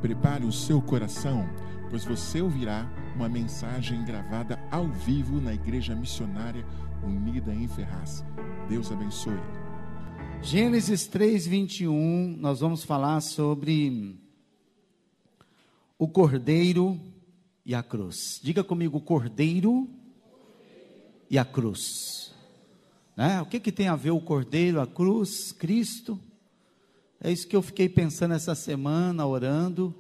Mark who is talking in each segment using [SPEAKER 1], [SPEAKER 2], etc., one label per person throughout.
[SPEAKER 1] Prepare o seu coração, pois você ouvirá uma mensagem gravada ao vivo na Igreja Missionária Unida em Ferraz. Deus abençoe.
[SPEAKER 2] Gênesis 3:21, nós vamos falar sobre o Cordeiro e a cruz. Diga comigo, o Cordeiro e a cruz. Né? O que tem a ver o Cordeiro, a cruz, Cristo? É isso que eu fiquei pensando essa semana, orando.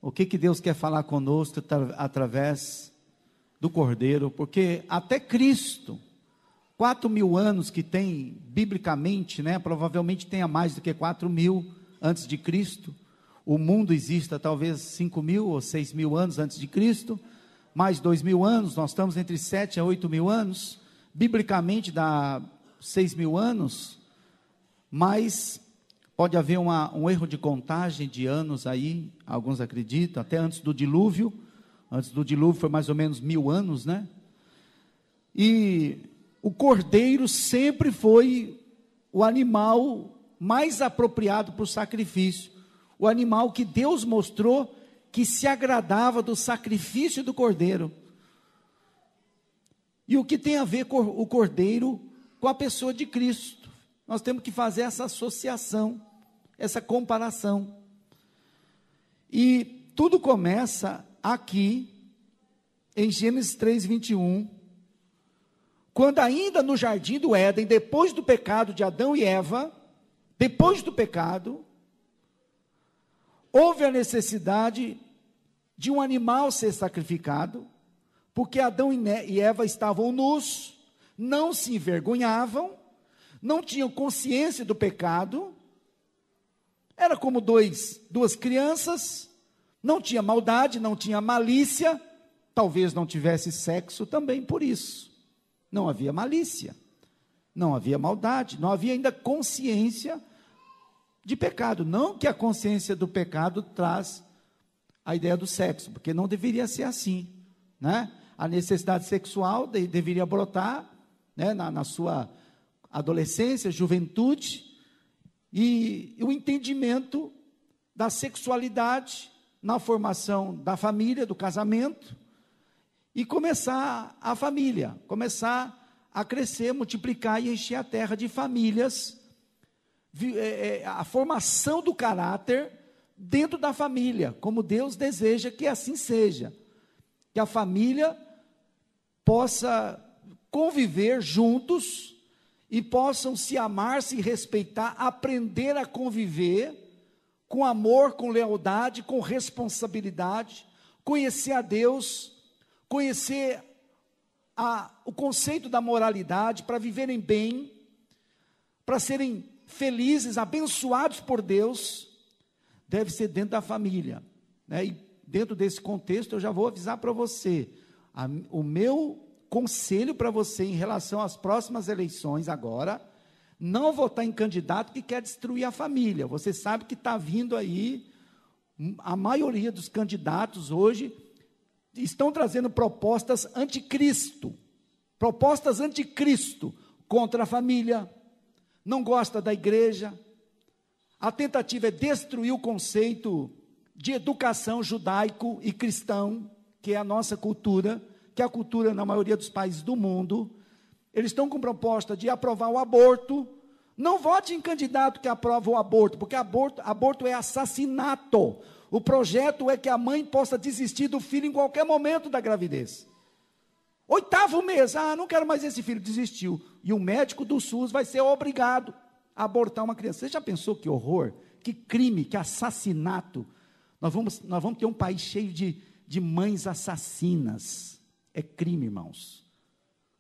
[SPEAKER 2] O que Deus quer falar conosco através do Cordeiro? Porque até Cristo, 4.000 anos que tem, biblicamente, né, provavelmente tenha mais do que 4.000 antes de Cristo. O mundo existe há talvez 5.000 ou 6.000 anos antes de Cristo. Mais 2.000 anos, nós estamos entre 7 a 8.000 anos. Biblicamente dá 6.000 anos, mas pode haver um erro de contagem de anos aí, alguns acreditam, até antes do dilúvio. Antes do dilúvio foi mais ou menos 1.000 anos, né? E o cordeiro sempre foi o animal mais apropriado para o sacrifício. O animal que Deus mostrou que se agradava do sacrifício do cordeiro. E o que tem a ver com o cordeiro com a pessoa de Cristo? Nós temos que fazer essa associação, essa comparação. E tudo começa aqui, em Gênesis 3:21, quando ainda no jardim do Éden, depois do pecado de Adão e Eva, depois do pecado, houve a necessidade de um animal ser sacrificado, porque Adão e Eva estavam nus, não se envergonhavam, não tinham consciência do pecado, era como duas crianças, não tinha maldade, não tinha malícia, talvez não tivesse sexo também por isso, não havia malícia, não havia maldade, não havia ainda consciência de pecado. Não que a consciência do pecado traz a ideia do sexo, porque não deveria ser assim, né? A necessidade sexual deveria brotar, né, na sua adolescência, juventude, e o entendimento da sexualidade na formação da família, do casamento, e começar a família, começar a crescer, multiplicar e encher a terra de famílias, a formação do caráter dentro da família, como Deus deseja que assim seja, que a família possa conviver juntos e possam se amar, se respeitar, aprender a conviver com amor, com lealdade, com responsabilidade, conhecer a Deus, conhecer o conceito da moralidade, para viverem bem, para serem felizes, abençoados por Deus, deve ser dentro da família, né? E dentro desse contexto eu já vou avisar para você, o meu conselho para você em relação às próximas eleições agora, não votar em candidato que quer destruir a família. Você sabe que está vindo aí, a maioria dos candidatos hoje estão trazendo propostas anticristo contra a família, não gosta da igreja. A tentativa é destruir o conceito de educação judaico e cristão, que é a nossa cultura, que é a cultura na maioria dos países do mundo. Eles estão com proposta de aprovar o aborto. Não vote em candidato que aprova o aborto, porque aborto é assassinato. O projeto é que a mãe possa desistir do filho em qualquer momento da gravidez. 8º mês, não quero mais esse filho, desistiu. E o médico do SUS vai ser obrigado a abortar uma criança. Você já pensou que horror, que crime, que assassinato? Nós vamos ter um país cheio de mães assassinas. É crime, irmãos.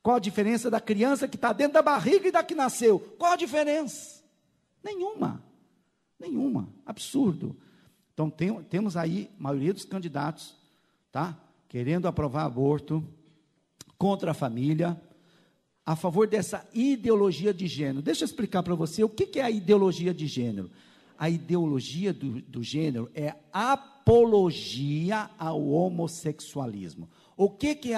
[SPEAKER 2] Qual a diferença da criança que está dentro da barriga e da que nasceu? Qual a diferença? Nenhuma. Absurdo. Então temos aí, a maioria dos candidatos, tá? Querendo aprovar aborto, contra a família, a favor dessa ideologia de gênero. Deixa eu explicar para você o que é a ideologia de gênero. A ideologia do gênero é apologia ao homossexualismo. O que é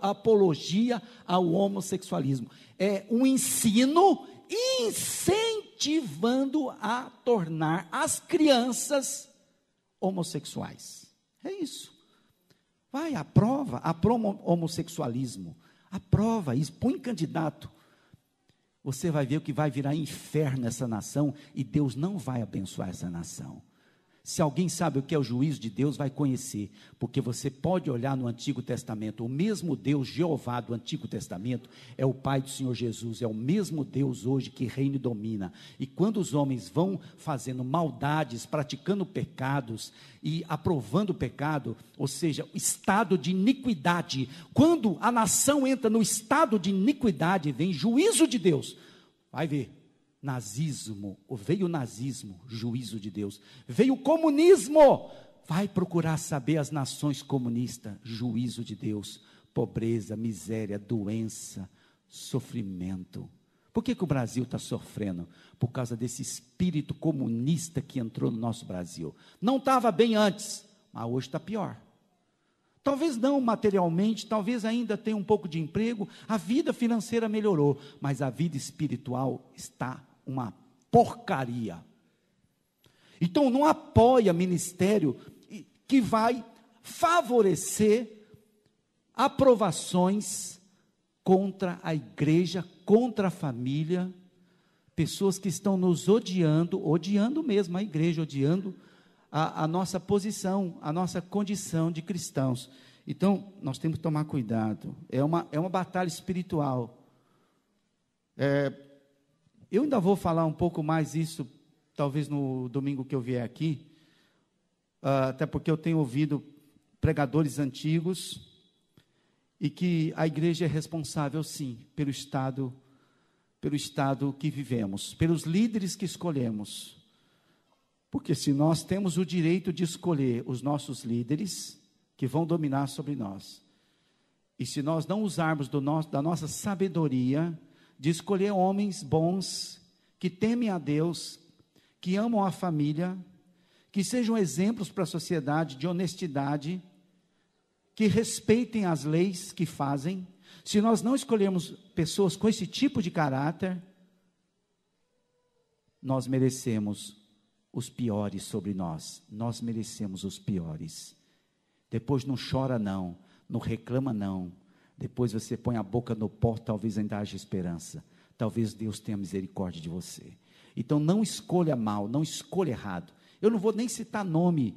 [SPEAKER 2] apologia ao homossexualismo? É um ensino incentivando a tornar as crianças homossexuais. É isso. Vai, aprova homossexualismo. Aprova isso, põe candidato. Você vai ver o que vai virar inferno nessa nação e Deus não vai abençoar essa nação. Se alguém sabe o que é o juízo de Deus, vai conhecer, porque você pode olhar no Antigo Testamento, o mesmo Deus, Jeová do Antigo Testamento, é o Pai do Senhor Jesus, é o mesmo Deus hoje que reina e domina, e quando os homens vão fazendo maldades, praticando pecados, e aprovando o pecado, ou seja, o estado de iniquidade, quando a nação entra no estado de iniquidade, vem juízo de Deus, vai ver, nazismo, veio o nazismo, juízo de Deus, veio o comunismo, vai procurar saber as nações comunistas, juízo de Deus, pobreza, miséria, doença, sofrimento. Por que o Brasil está sofrendo? Por causa desse espírito comunista que entrou no nosso Brasil. Não estava bem antes, mas hoje está pior. Talvez não materialmente, talvez ainda tenha um pouco de emprego, a vida financeira melhorou, mas a vida espiritual está uma porcaria. Então não apoia ministério que vai favorecer aprovações contra a igreja, contra a família, pessoas que estão nos odiando mesmo a igreja, odiando a nossa posição, a nossa condição de cristãos. Então, nós temos que tomar cuidado, é uma batalha espiritual. Eu ainda vou falar um pouco mais isso, talvez no domingo que eu vier aqui, até porque eu tenho ouvido pregadores antigos, e que a igreja é responsável sim, pelo estado que vivemos, pelos líderes que escolhemos, porque se nós temos o direito de escolher os nossos líderes, que vão dominar sobre nós, e se nós não usarmos da nossa sabedoria, de escolher homens bons, que temem a Deus, que amam a família, que sejam exemplos para a sociedade de honestidade, que respeitem as leis que fazem. Se nós não escolhermos pessoas com esse tipo de caráter, nós merecemos os piores sobre nós. Nós merecemos os piores. Depois não chora não, não reclama não. Depois você põe a boca no pó, talvez ainda haja esperança. Talvez Deus tenha misericórdia de você. Então não escolha mal, não escolha errado. Eu não vou nem citar nome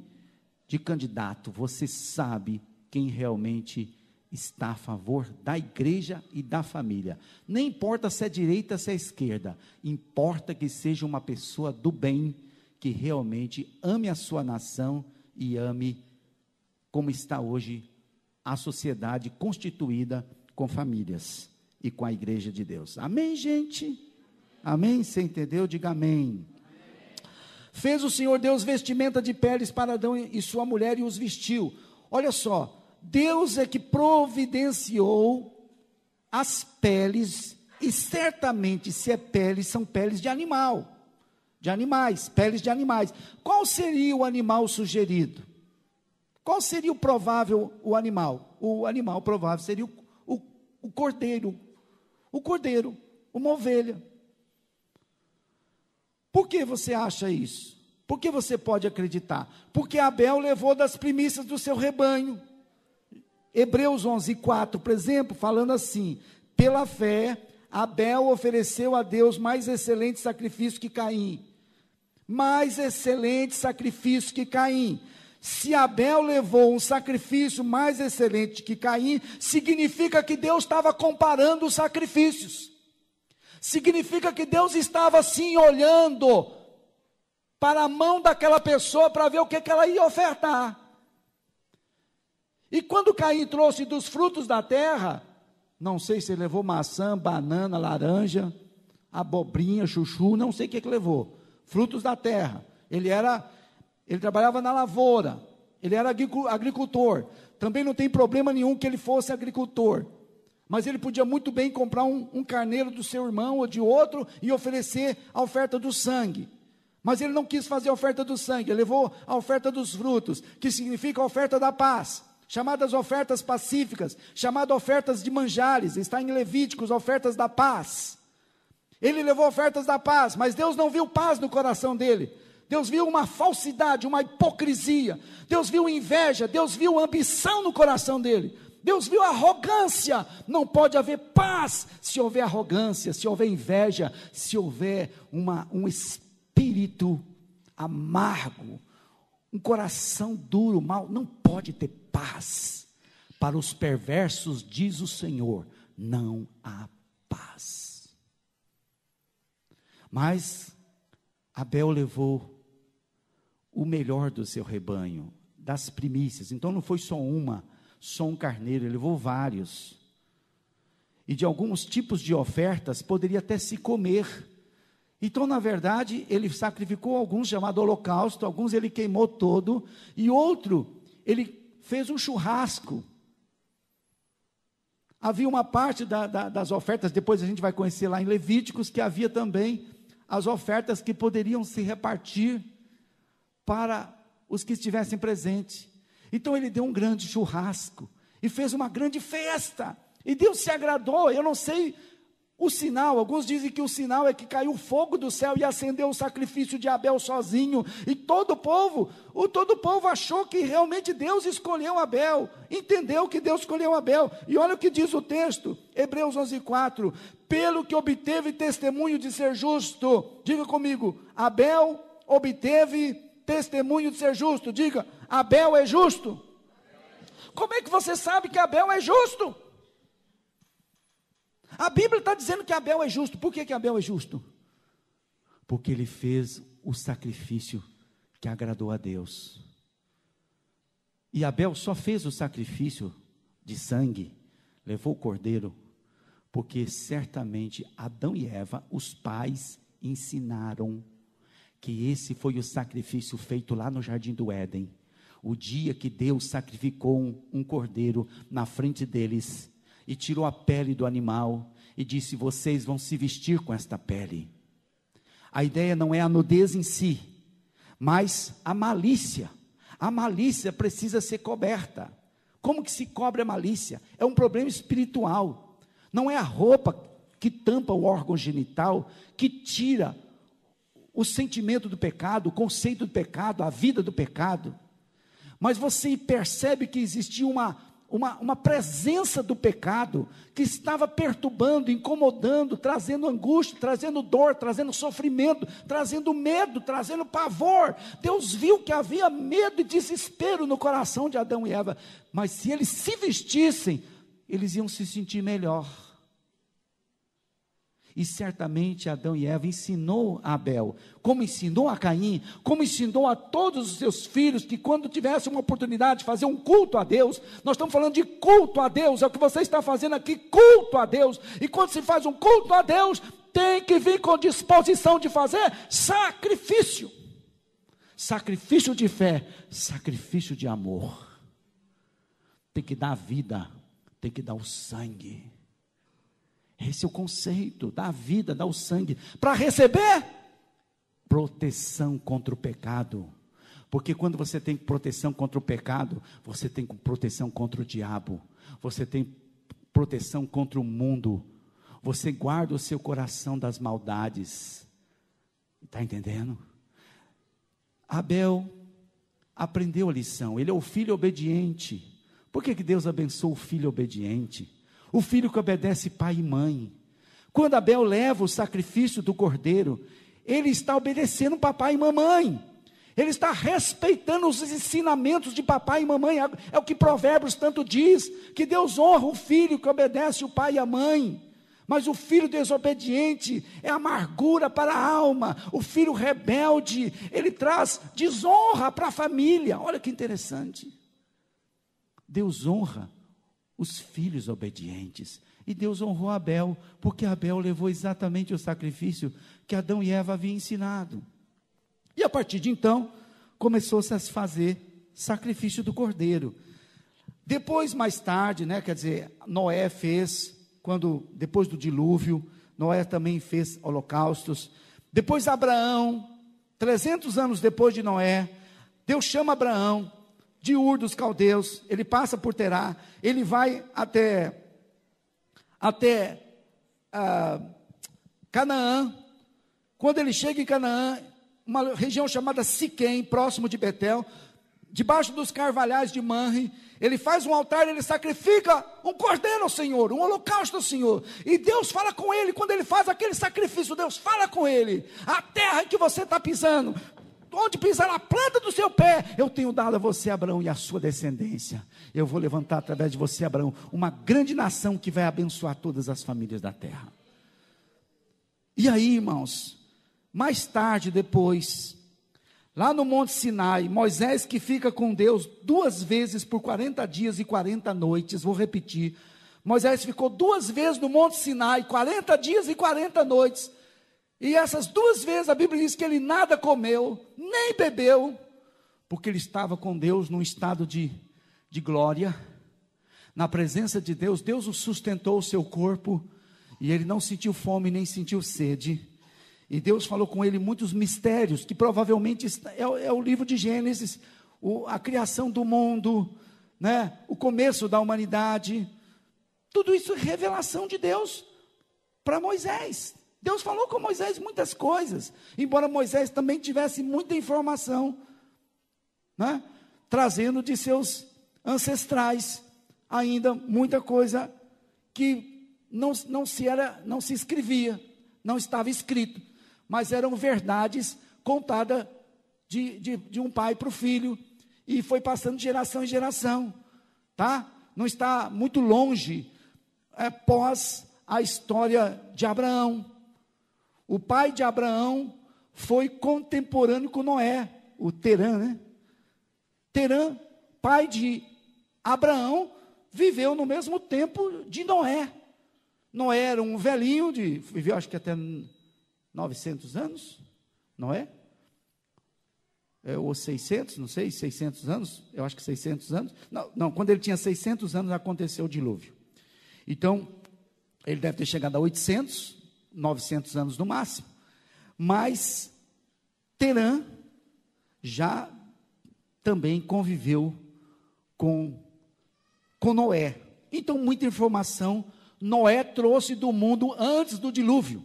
[SPEAKER 2] de candidato, você sabe quem realmente está a favor da igreja e da família. Nem importa se é direita, se é esquerda, importa que seja uma pessoa do bem, que realmente ame a sua nação e ame como está hoje a sociedade constituída com famílias e com a igreja de Deus. Amém, gente? Amém? Você entendeu? Diga amém. Fez o Senhor Deus vestimenta de peles para Adão e sua mulher e os vestiu. Olha só, Deus é que providenciou as peles, e certamente se é peles, são peles de animal, de animais, peles de animais. Qual seria o animal sugerido? Qual seria o provável o animal? O animal provável seria o cordeiro, uma ovelha. Por que você acha isso? Por que você pode acreditar? Porque Abel levou das primícias do seu rebanho. Hebreus 11:4, por exemplo, falando assim: pela fé, Abel ofereceu a Deus mais excelente sacrifício que Caim. Mais excelente sacrifício que Caim. Se Abel levou um sacrifício mais excelente que Caim, significa que Deus estava comparando os sacrifícios. Significa que Deus estava assim olhando para a mão daquela pessoa para ver o que ela ia ofertar. E quando Caim trouxe dos frutos da terra, não sei se ele levou maçã, banana, laranja, abobrinha, chuchu, não sei o que levou. Frutos da terra. Ele trabalhava na lavoura, ele era agricultor. Também não tem problema nenhum que ele fosse agricultor. Mas ele podia muito bem comprar um carneiro do seu irmão ou de outro e oferecer a oferta do sangue. Mas ele não quis fazer a oferta do sangue, ele levou a oferta dos frutos, que significa a oferta da paz, chamadas ofertas pacíficas, chamadas ofertas de manjares, está em Levíticos, ofertas da paz. Ele levou ofertas da paz, mas Deus não viu paz no coração dele. Deus viu uma falsidade, uma hipocrisia, Deus viu inveja, Deus viu ambição no coração dele, Deus viu arrogância. Não pode haver paz se houver arrogância, se houver inveja, se houver um espírito amargo, um coração duro, mau. Não pode ter paz. Para os perversos, diz o Senhor, não há paz. Mas Abel levou o melhor do seu rebanho, das primícias. Então não foi só um carneiro, ele levou vários. E de alguns tipos de ofertas poderia até se comer. Então, na verdade, ele sacrificou alguns, chamado holocausto, alguns ele queimou todo, e outro, ele fez um churrasco. Havia uma parte das ofertas, depois a gente vai conhecer lá em Levíticos, que havia também as ofertas que poderiam se repartir para os que estivessem presentes. Então ele deu um grande churrasco, e fez uma grande festa, e Deus se agradou. Eu não sei o sinal, alguns dizem que o sinal é que caiu fogo do céu e acendeu o sacrifício de Abel sozinho, e todo o povo achou que realmente Deus escolheu Abel, entendeu que Deus escolheu Abel, e olha o que diz o texto, Hebreus 11:4, pelo que obteve testemunho de ser justo. Diga comigo, Abel obteve testemunho de ser justo. Diga, Abel é justo. Como é que você sabe que Abel é justo? A Bíblia está dizendo que Abel é justo. Por que Abel é justo? Porque ele fez o sacrifício que agradou a Deus. E Abel só fez o sacrifício de sangue, levou o cordeiro, porque certamente Adão e Eva, os pais, ensinaram que esse foi o sacrifício feito lá no Jardim do Éden. O dia que Deus sacrificou um cordeiro na frente deles, e tirou a pele do animal, e disse, vocês vão se vestir com esta pele. A ideia não é a nudez em si, mas a malícia. A malícia precisa ser coberta. Como que se cobre a malícia? É um problema espiritual. Não é a roupa que tampa o órgão genital, que tira o sentimento do pecado, o conceito do pecado, a vida do pecado. Mas você percebe que existia uma presença do pecado, que estava perturbando, incomodando, trazendo angústia, trazendo dor, trazendo sofrimento, trazendo medo, trazendo pavor. Deus viu que havia medo e desespero no coração de Adão e Eva, mas se eles se vestissem, eles iam se sentir melhor. E certamente Adão e Eva ensinou a Abel, como ensinou a Caim, como ensinou a todos os seus filhos, que quando tivesse uma oportunidade de fazer um culto a Deus, nós estamos falando de culto a Deus, é o que você está fazendo aqui, culto a Deus. E quando se faz um culto a Deus, tem que vir com disposição de fazer sacrifício, sacrifício de fé, sacrifício de amor. Tem que dar a vida, tem que dar o sangue. Esse é o conceito, dá a vida, dá o sangue, para receber proteção contra o pecado. Porque quando você tem proteção contra o pecado, você tem proteção contra o diabo, você tem proteção contra o mundo, você guarda o seu coração das maldades. Está entendendo? Abel aprendeu a lição, ele é o filho obediente. Por que Deus abençoou o filho obediente? O filho que obedece pai e mãe. Quando Abel leva o sacrifício do cordeiro, ele está obedecendo papai e mamãe. Ele está respeitando os ensinamentos de papai e mamãe. É o que Provérbios tanto diz, que Deus honra o filho que obedece o pai e a mãe. Mas o filho desobediente é amargura para a alma. O filho rebelde, ele traz desonra para a família. Olha que interessante. Deus honra os filhos obedientes, e Deus honrou Abel, porque Abel levou exatamente o sacrifício que Adão e Eva haviam ensinado, e a partir de então, começou-se a se fazer sacrifício do cordeiro. Depois, mais tarde, quer dizer, Noé fez, depois do dilúvio, Noé também fez holocaustos. Depois Abraão, 300 anos depois de Noé, Deus chama Abraão, de Ur dos Caldeus, ele passa por Terá, ele vai até Canaã. Quando ele chega em Canaã, uma região chamada Siquém, próximo de Betel, debaixo dos carvalhais de Manre. Ele faz um altar, ele sacrifica um cordeiro ao Senhor, um holocausto ao Senhor, e Deus fala com ele, quando ele faz aquele sacrifício, Deus fala com ele: a terra em que você está pisando, onde pisar a planta do seu pé, eu tenho dado a você, Abraão, e a sua descendência. Eu vou levantar através de você, Abraão, uma grande nação que vai abençoar todas as famílias da terra. E aí, irmãos, mais tarde, depois, lá no Monte Sinai, Moisés, que fica com Deus 2 vezes por 40 dias e 40 noites, vou repetir, Moisés ficou 2 vezes no Monte Sinai, 40 dias e 40 noites, e essas 2 vezes a Bíblia diz que ele nada comeu, nem bebeu, porque ele estava com Deus num estado de glória, na presença de Deus. Deus o sustentou o seu corpo, e ele não sentiu fome, nem sentiu sede, e Deus falou com ele muitos mistérios, que provavelmente é o livro de Gênesis, a criação do mundo, né? O começo da humanidade, tudo isso é revelação de Deus para Moisés. Deus falou com Moisés muitas coisas, embora Moisés também tivesse muita informação, né? Trazendo de seus ancestrais, ainda muita coisa que não se escrevia, não estava escrito, mas eram verdades contadas de um pai para o filho, e foi passando de geração em geração, tá? Não está muito longe, pós a história de Abraão. O pai de Abraão foi contemporâneo com Noé, o Terã, né? Terã, pai de Abraão, viveu no mesmo tempo de Noé. Noé era um velhinho, viveu acho que até 900 anos, Noé, ou 600, não sei, 600 anos, eu acho que 600 anos, não, quando ele tinha 600 anos aconteceu o dilúvio, então, ele deve ter chegado a 800, 900 anos no máximo, mas Terã já também conviveu com Noé, então muita informação Noé trouxe do mundo antes do dilúvio.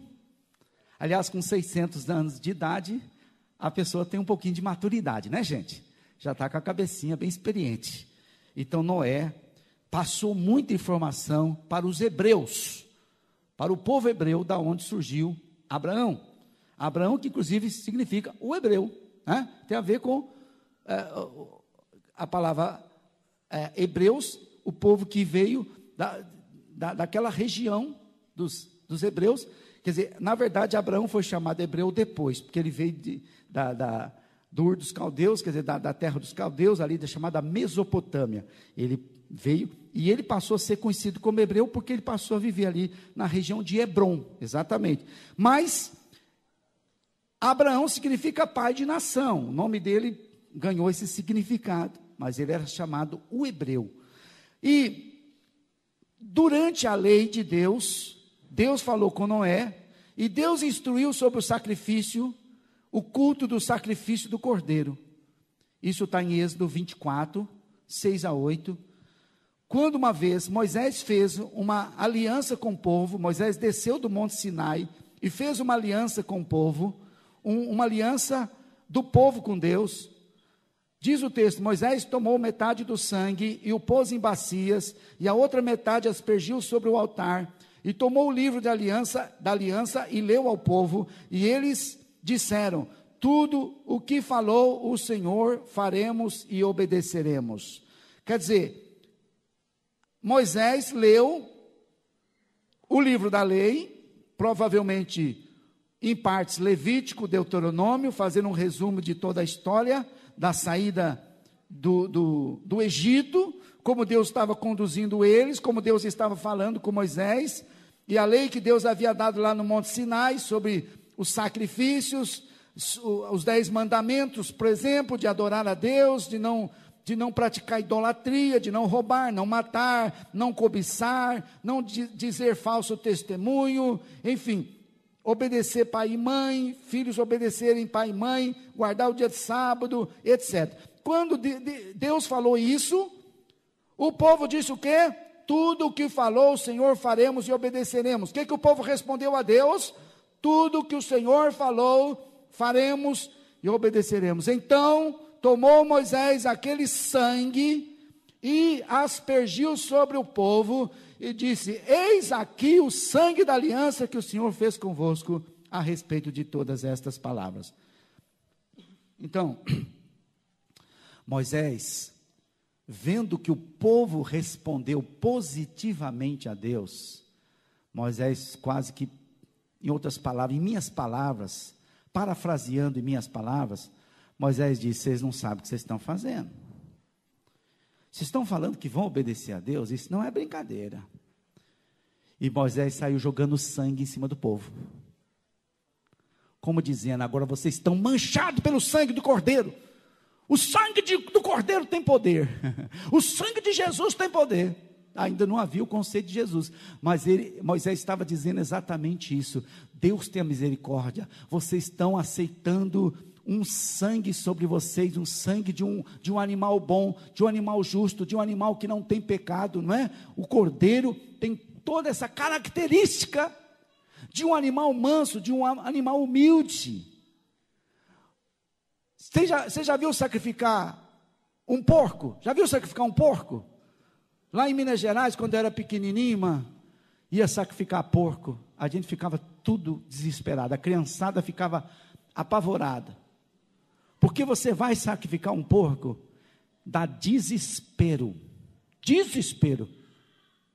[SPEAKER 2] Aliás, com 600 anos de idade, a pessoa tem um pouquinho de maturidade, né, gente? Já está com a cabecinha bem experiente. Então, Noé passou muita informação para os hebreus, para o povo hebreu, da onde surgiu Abraão. Abraão, que inclusive significa o hebreu, né? Tem a ver com a palavra hebreus, o povo que veio daquela região dos hebreus. Quer dizer, na verdade, Abraão foi chamado hebreu depois, porque ele veio do Ur dos Caldeus, quer dizer, da terra dos Caldeus, ali da chamada Mesopotâmia. Ele veio, e ele passou a ser conhecido como hebreu, porque ele passou a viver ali na região de Hebrom, exatamente. Mas, Abraão significa pai de nação, o nome dele ganhou esse significado, mas ele era chamado o hebreu. E, durante a lei de Deus, Deus falou com Noé, e Deus instruiu sobre o sacrifício, o culto do sacrifício do cordeiro. Isso está em Êxodo 24, 6 a 8. Quando uma vez Moisés fez uma aliança com o povo, Moisés desceu do Monte Sinai e fez uma aliança com o povo, uma aliança do povo com Deus. Diz o texto: Moisés tomou metade do sangue e o pôs em bacias, e a outra metade aspergiu sobre o altar, e tomou o livro da aliança e leu ao povo, e eles disseram: tudo o que falou o Senhor faremos e obedeceremos. Quer dizer, Moisés leu o livro da lei, provavelmente em partes Levítico, Deuteronômio, fazendo um resumo de toda a história da saída do Egito, como Deus estava conduzindo eles, como Deus estava falando com Moisés, e a lei que Deus havia dado lá no Monte Sinai, sobre os sacrifícios, os 10 mandamentos, por exemplo, de adorar a Deus, de não praticar idolatria, de não roubar, não matar, não cobiçar, não dizer falso testemunho, enfim, obedecer pai e mãe, filhos obedecerem pai e mãe, guardar o dia de sábado, etc. Quando Deus falou isso, o povo disse o quê? Tudo o que falou o Senhor faremos e obedeceremos. O que o povo respondeu a Deus? Tudo o que o Senhor falou faremos e obedeceremos. Então tomou Moisés aquele sangue e aspergiu sobre o povo e disse: eis aqui o sangue da aliança que o Senhor fez convosco a respeito de todas estas palavras. Então, Moisés, vendo que o povo respondeu positivamente a Deus, Moisés quase que, em outras palavras, em minhas palavras, parafraseando em minhas palavras, Moisés disse: vocês não sabem o que vocês estão fazendo. Vocês estão falando que vão obedecer a Deus? Isso não é brincadeira. E Moisés saiu jogando sangue em cima do povo, como dizendo: agora vocês estão manchados pelo sangue do Cordeiro. O sangue do Cordeiro tem poder. O sangue de Jesus tem poder. Ainda não havia o conceito de Jesus, mas Moisés estava dizendo exatamente isso. Deus tem a misericórdia. Vocês estão aceitando um sangue sobre vocês, um sangue de um animal bom, de um animal justo, de um animal que não tem pecado, não é? O Cordeiro tem toda essa característica de um animal manso, de um animal humilde. Você já viu sacrificar um porco? Já viu sacrificar um porco? Lá em Minas Gerais, quando eu era pequenininho, ia sacrificar porco, a gente ficava tudo desesperado, a criançada ficava apavorada, porque você vai sacrificar um porco, dá desespero,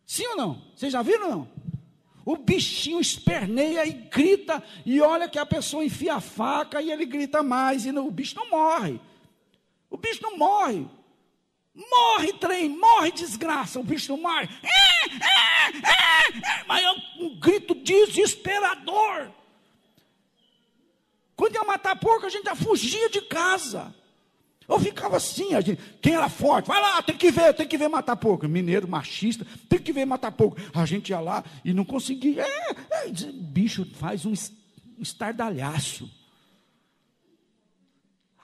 [SPEAKER 2] sim ou não? Vocês já viram ou não? O bichinho esperneia e grita, e olha que a pessoa enfia a faca, e ele grita mais, e o bicho não morre, morre trem, morre desgraça, o bicho não morre, mas é um grito desesperador. Quando ia matar porco, a gente já fugia de casa. Eu ficava assim, quem era forte, vai lá, tem que ver matar porco. Mineiro machista, tem que ver matar porco. A gente ia lá e não conseguia. Bicho faz um estardalhaço.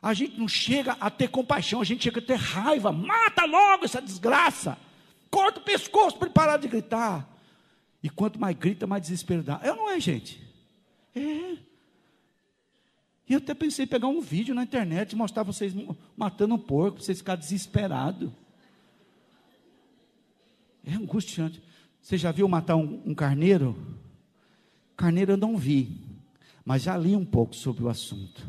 [SPEAKER 2] A gente não chega a ter compaixão, a gente chega a ter raiva. Mata logo essa desgraça. Corta o pescoço para ele parar de gritar. E quanto mais grita, mais desespero dá. Não é, gente? E eu até pensei em pegar um vídeo na internet e mostrar vocês matando um porco, para vocês ficarem desesperados. É angustiante. Você já viu matar um carneiro? Carneiro eu não vi, mas já li um pouco sobre o assunto.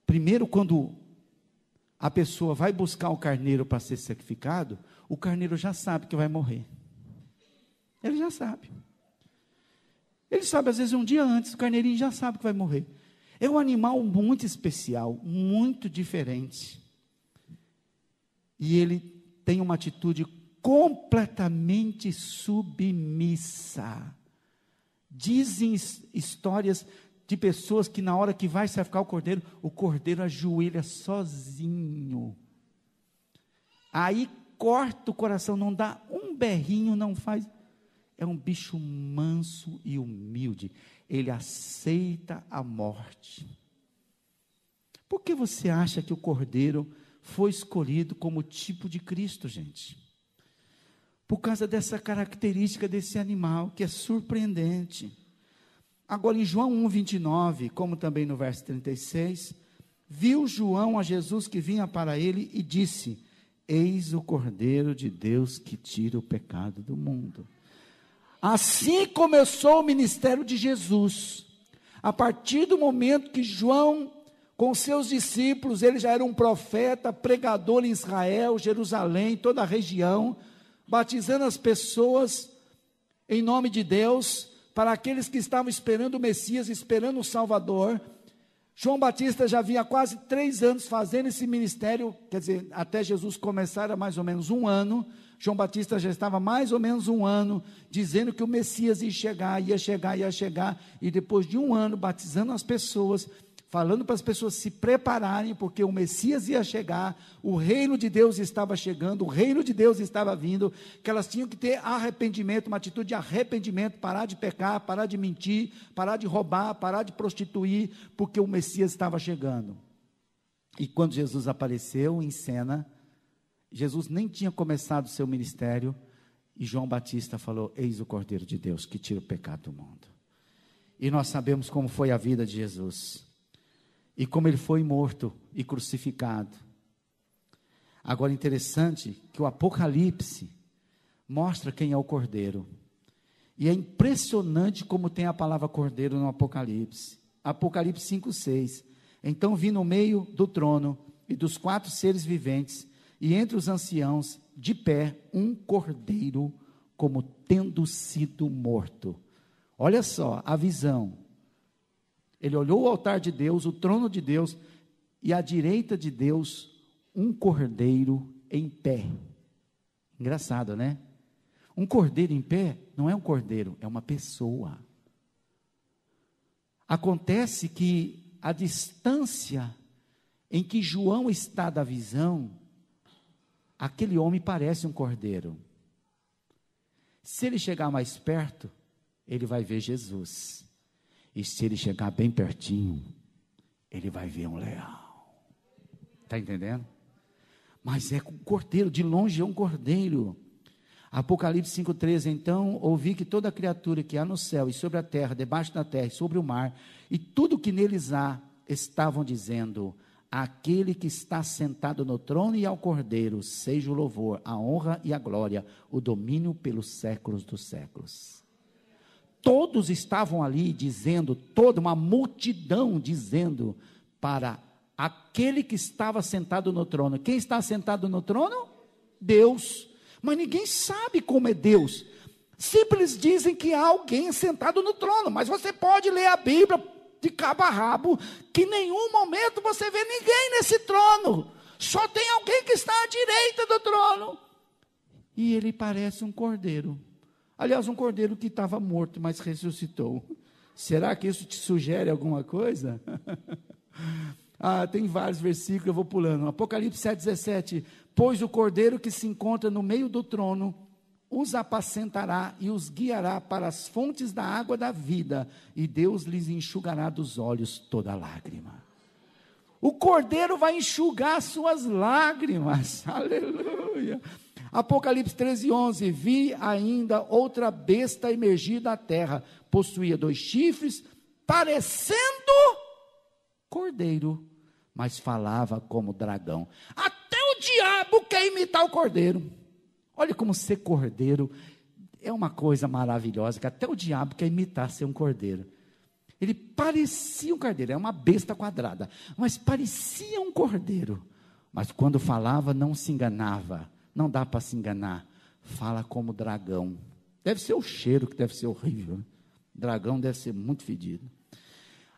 [SPEAKER 2] Primeiro, quando a pessoa vai buscar o carneiro para ser sacrificado, o carneiro já sabe que vai morrer. Ele já sabe. Ele sabe, às vezes, um dia antes, o carneirinho já sabe que vai morrer. É um animal muito especial, muito diferente. E ele tem uma atitude completamente submissa. Dizem histórias de pessoas que na hora que vai sacrificar o cordeiro ajoelha sozinho. Aí corta o coração, não dá um berrinho, não faz. É um bicho manso e humilde. Ele aceita a morte. Por que você acha que o cordeiro foi escolhido como tipo de Cristo, gente? Por causa dessa característica desse animal, que é surpreendente. Agora, em João 1,29, como também no verso 36, viu João a Jesus que vinha para ele e disse: eis o Cordeiro de Deus que tira o pecado do mundo. Assim começou o ministério de Jesus. A partir do momento que João, com seus discípulos, ele já era um profeta, pregador em Israel, Jerusalém, toda a região, batizando as pessoas em nome de Deus, para aqueles que estavam esperando o Messias, esperando o Salvador. João Batista já vinha quase 3 anos fazendo esse ministério, quer dizer, até Jesus começar era mais ou menos 1 ano. João Batista já estava mais ou menos 1 ano, dizendo que o Messias ia chegar, e depois de 1 ano, batizando as pessoas, falando para as pessoas se prepararem, porque o Messias ia chegar, o reino de Deus estava chegando, o reino de Deus estava vindo, que elas tinham que ter arrependimento, uma atitude de arrependimento, parar de pecar, parar de mentir, parar de roubar, parar de prostituir, porque o Messias estava chegando. E quando Jesus apareceu em cena, Jesus nem tinha começado o seu ministério, e João Batista falou: eis o Cordeiro de Deus que tira o pecado do mundo. E nós sabemos como foi a vida de Jesus. e como ele foi morto e crucificado. Agora, interessante que o Apocalipse mostra quem é o Cordeiro. E é impressionante como tem a palavra Cordeiro no Apocalipse. Apocalipse 5:6. Então vi no meio do trono e dos 4 seres viventes, e entre os anciãos, de pé, um cordeiro, como tendo sido morto. Olha só a visão. Ele olhou o altar de Deus, o trono de Deus, e à direita de Deus, um cordeiro em pé. Engraçado, né? Um cordeiro em pé não é um cordeiro, é uma pessoa. Acontece que a distância em que João está da visão, aquele homem parece um cordeiro. Se ele chegar mais perto, ele vai ver Jesus. E se ele chegar bem pertinho, ele vai ver um leão. Está entendendo? Mas é um cordeiro, de longe é um cordeiro. Apocalipse 5:13, então ouvi que toda criatura que há no céu e sobre a terra, debaixo da terra e sobre o mar, e tudo que neles há, estavam dizendo: aquele que está sentado no trono e ao cordeiro, seja o louvor, a honra e a glória, o domínio pelos séculos dos séculos. Todos estavam ali dizendo, toda uma multidão dizendo para aquele que estava sentado no trono. Quem está sentado no trono? Deus. Mas ninguém sabe como é Deus. Simples dizem que há alguém sentado no trono, mas você pode ler a Bíblia de cabo a rabo, que em nenhum momento você vê ninguém nesse trono. Só tem alguém que está à direita do trono. E ele parece um cordeiro. Aliás, um cordeiro que estava morto, mas ressuscitou. Será que isso te sugere alguma coisa? Tem vários versículos, eu vou pulando. Apocalipse 7:17. Pois o cordeiro que se encontra no meio do trono os apacentará e os guiará para as fontes da água da vida, e Deus lhes enxugará dos olhos toda lágrima. O cordeiro vai enxugar suas lágrimas. Aleluia. Apocalipse 13:11. Vi ainda outra besta emergir da terra, possuía 2 chifres, parecendo cordeiro, mas falava como dragão. Até o diabo quer imitar o cordeiro. Olha como ser cordeiro é uma coisa maravilhosa, que até o diabo quer imitar ser um cordeiro. Ele parecia um cordeiro, é uma besta quadrada, mas parecia um cordeiro. Mas quando falava, não se enganava. Não dá para se enganar. Fala como dragão. Deve ser o cheiro que deve ser horrível, né? Dragão deve ser muito fedido.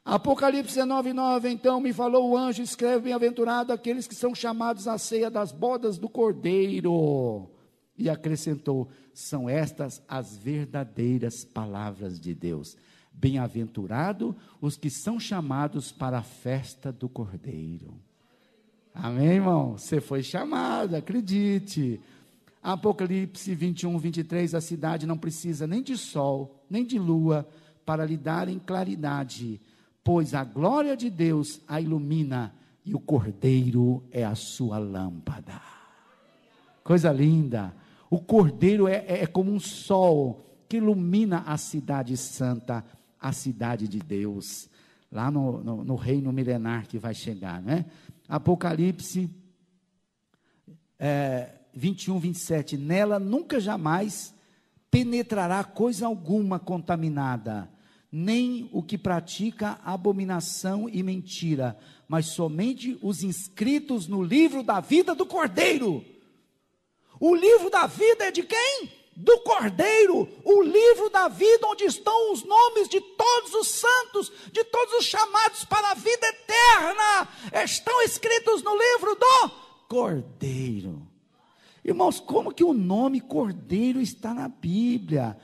[SPEAKER 2] Apocalipse 19:9. Então me falou o anjo: escreve, bem-aventurado aqueles que são chamados à ceia das bodas do Cordeiro. E acrescentou: são estas as verdadeiras palavras de Deus. Bem-aventurado os que são chamados para a festa do Cordeiro. Amém, irmão? Você foi chamado, acredite. Apocalipse 21:23. A cidade não precisa nem de sol, nem de lua, para lhe darem claridade, pois a glória de Deus a ilumina, e o Cordeiro é a sua lâmpada. Coisa linda. O Cordeiro é como um sol que ilumina a cidade santa, a cidade de Deus, lá no reino milenar que vai chegar, né? Apocalipse 21:27. Nela nunca jamais penetrará coisa alguma contaminada, nem o que pratica abominação e mentira, mas somente os inscritos no livro da vida do Cordeiro. O livro da vida é de quem? Do Cordeiro. O livro da vida onde estão os nomes de todos os santos, de todos os chamados para a vida eterna, estão escritos no livro do Cordeiro. Irmãos, como que o nome Cordeiro está na Bíblia?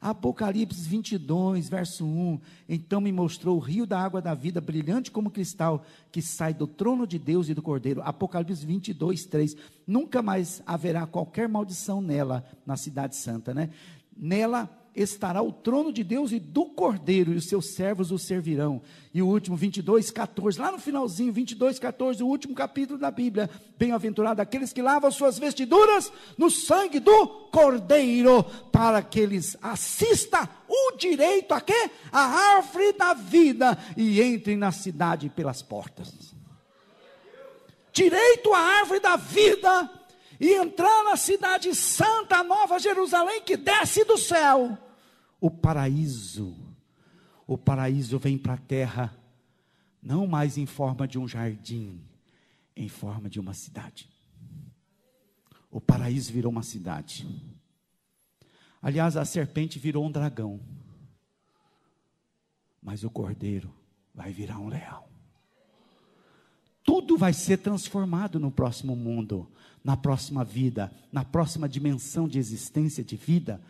[SPEAKER 2] Apocalipse 22, verso 1. Então me mostrou o rio da água da vida, brilhante como cristal, que sai do trono de Deus e do Cordeiro. Apocalipse 22, 3. Nunca mais haverá qualquer maldição nela, na cidade santa, né? Nela estará o trono de Deus e do Cordeiro, e os seus servos o servirão. E o último, 22:14, lá no finalzinho, 22:14, o último capítulo da Bíblia: bem-aventurado aqueles que lavam suas vestiduras no sangue do Cordeiro, para que eles assistam o direito a quê? A árvore da vida, e entrem na cidade pelas portas. Direito à árvore da vida, e entrar na cidade santa, a nova Jerusalém, que desce do céu. O paraíso vem para a terra, não mais em forma de um jardim, em forma de uma cidade. O paraíso virou uma cidade. Aliás, a serpente virou um dragão, mas o cordeiro vai virar um leão. Tudo vai ser transformado no próximo mundo, na próxima vida, na próxima dimensão de existência, de vida.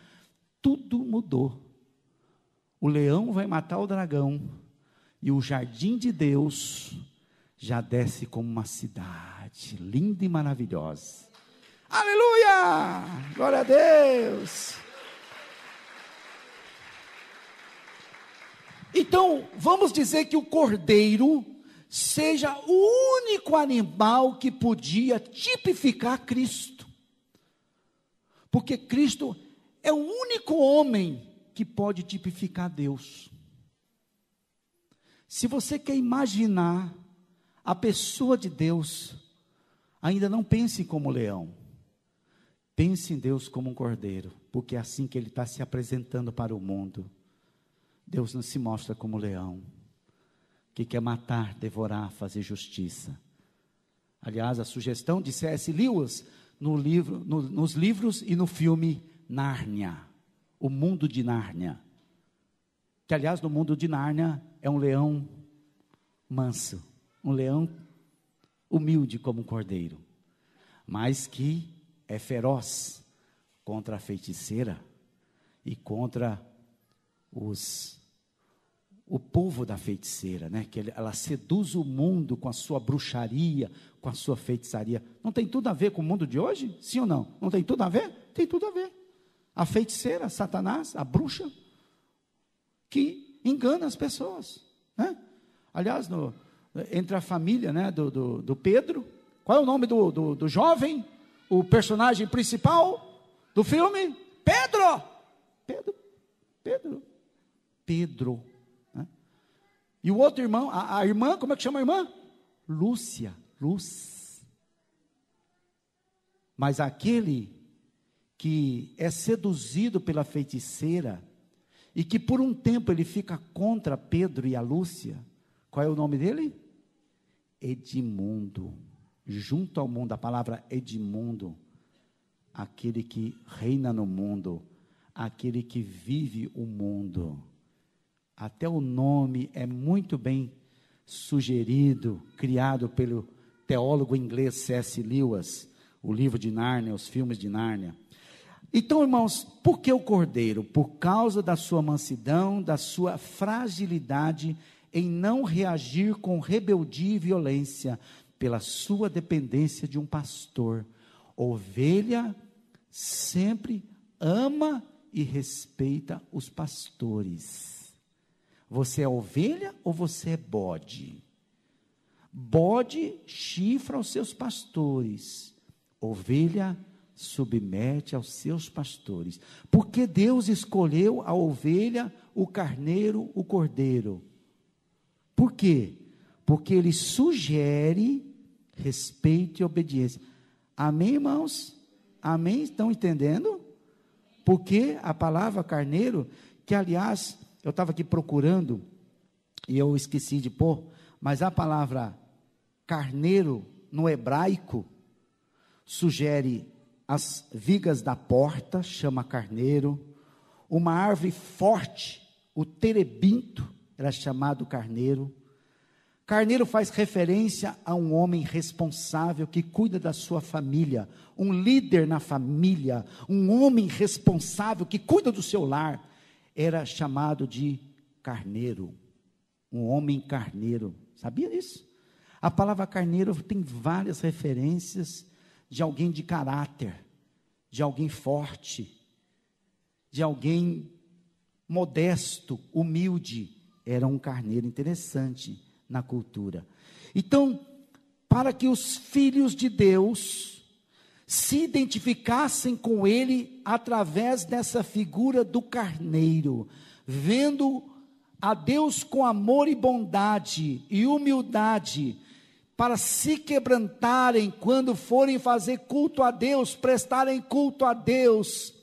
[SPEAKER 2] Tudo mudou. O leão vai matar o dragão, e o jardim de Deus já desce como uma cidade linda e maravilhosa. Aleluia! Glória a Deus! Então, vamos dizer que o cordeiro seja o único animal que podia tipificar Cristo, porque Cristo é o único homem que pode tipificar Deus. Se você quer imaginar a pessoa de Deus, ainda não pense como leão, pense em Deus como um cordeiro, porque é assim que Ele está se apresentando para o mundo. Deus não se mostra como leão, que quer matar, devorar, fazer justiça. Aliás, a sugestão de C.S. Lewis nos livros e no filme Nárnia, o mundo de Nárnia, que aliás no mundo de Nárnia é um leão manso, um leão humilde como um cordeiro, mas que é feroz contra a feiticeira e contra o povo da feiticeira, né? Que ela seduz o mundo com a sua bruxaria, com a sua feitiçaria. Não tem tudo a ver com o mundo de hoje? Sim ou não? Não tem tudo a ver? Tem tudo a ver. A feiticeira, Satanás, a bruxa, que engana as pessoas, né? Aliás, entre a família, né, do Pedro, qual é o nome do jovem, o personagem principal do filme? Pedro. Né? E o outro irmão, a irmã, como é que chama a irmã? Lúcia, Luz. Mas aquele que é seduzido pela feiticeira, e que por um tempo ele fica contra Pedro e a Lúcia, qual é o nome dele? Edmundo. Junto ao mundo, a palavra Edmundo, aquele que reina no mundo, aquele que vive o mundo. Até o nome é muito bem sugerido, criado pelo teólogo inglês C.S. Lewis, o livro de Nárnia, os filmes de Nárnia. Então, irmãos, por que o cordeiro? Por causa da sua mansidão, da sua fragilidade em não reagir com rebeldia e violência, pela sua dependência de um pastor. Ovelha sempre ama e respeita os pastores. Você é ovelha ou você é bode? Bode chifra os seus pastores, ovelha submete aos seus pastores. Porque Deus escolheu a ovelha, o carneiro, o cordeiro. Por quê? Porque Ele sugere respeito e obediência. Amém, irmãos? Amém? Estão entendendo? Porque a palavra carneiro, que aliás, eu estava aqui procurando, e eu esqueci de pôr, mas a palavra carneiro, no hebraico, sugere as vigas da porta, chama carneiro. Uma árvore forte, o terebinto, era chamado carneiro. Carneiro faz referência a um homem responsável que cuida da sua família, um líder na família, um homem responsável que cuida do seu lar, era chamado de carneiro, um homem carneiro. Sabia disso? A palavra carneiro tem várias referências de alguém de caráter, de alguém forte, de alguém modesto, humilde, era um carneiro. Interessante na cultura. Então, para que os filhos de Deus se identificassem com ele através dessa figura do carneiro, vendo a Deus com amor e bondade e humildade, para se quebrantarem quando forem fazer culto a Deus, prestarem culto a Deus,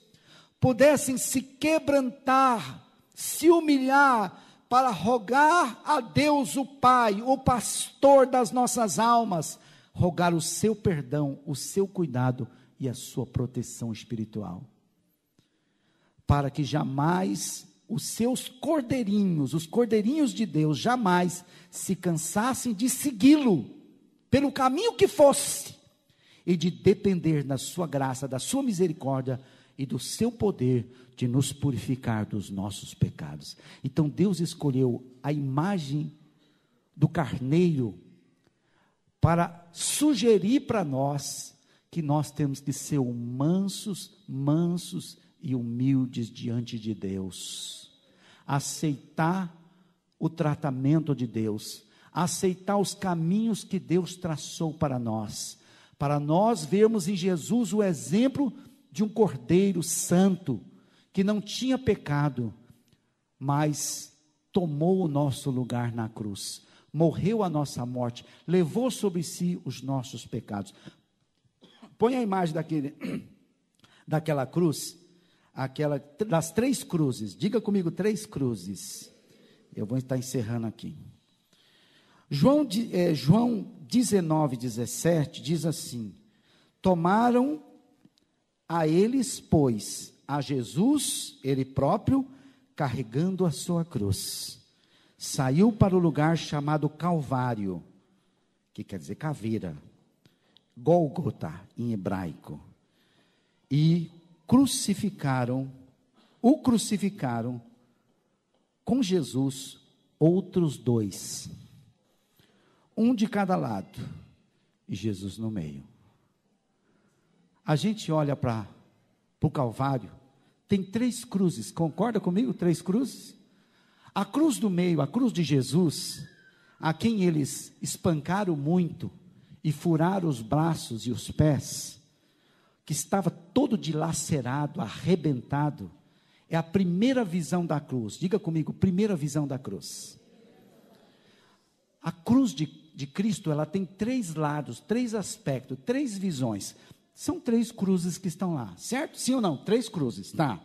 [SPEAKER 2] pudessem se quebrantar, se humilhar, para rogar a Deus o Pai, o pastor das nossas almas, rogar o seu perdão, o seu cuidado e a sua proteção espiritual, para que jamais os seus cordeirinhos, os cordeirinhos de Deus, jamais se cansassem de segui-lo, pelo caminho que fosse, e de depender da sua graça, da sua misericórdia e do seu poder de nos purificar dos nossos pecados. Então Deus escolheu a imagem do carneiro para sugerir para nós que nós temos que ser mansos e humildes diante de Deus, aceitar o tratamento de Deus, aceitar os caminhos que Deus traçou para nós vermos em Jesus o exemplo de um cordeiro santo, que não tinha pecado, mas tomou o nosso lugar na cruz, morreu a nossa morte, levou sobre si os nossos pecados. Põe a imagem daquela cruz, das 3 cruzes, diga comigo 3 cruzes, eu vou estar encerrando aqui. João 19:17 diz assim: tomaram a eles, pois, a Jesus, ele próprio, carregando a sua cruz, saiu para o lugar chamado Calvário, que quer dizer caveira, Gólgota em hebraico, e crucificaram com Jesus outros 2, um de cada lado, e Jesus no meio. A gente olha para o Calvário, tem 3 cruzes, concorda comigo? 3 cruzes? A cruz do meio, a cruz de Jesus, a quem eles espancaram muito, e furaram os braços e os pés, que estava todo dilacerado, arrebentado, é a primeira visão da cruz. Diga comigo, primeira visão da cruz. A cruz de Cristo, ela tem 3 lados, 3 aspectos, 3 visões. São 3 cruzes que estão lá, certo? Sim ou não? 3 cruzes, tá.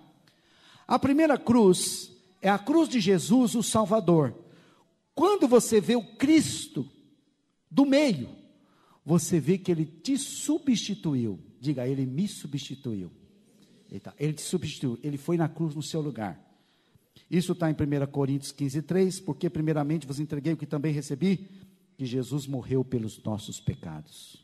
[SPEAKER 2] A primeira cruz é a cruz de Jesus, o Salvador. Quando você vê o Cristo do meio, você vê que ele te substituiu. Diga, ele me substituiu. Ele te substituiu, ele foi na cruz no seu lugar. Isso está em 1 Coríntios 15:3, porque primeiramente vos entreguei o que também recebi, que Jesus morreu pelos nossos pecados.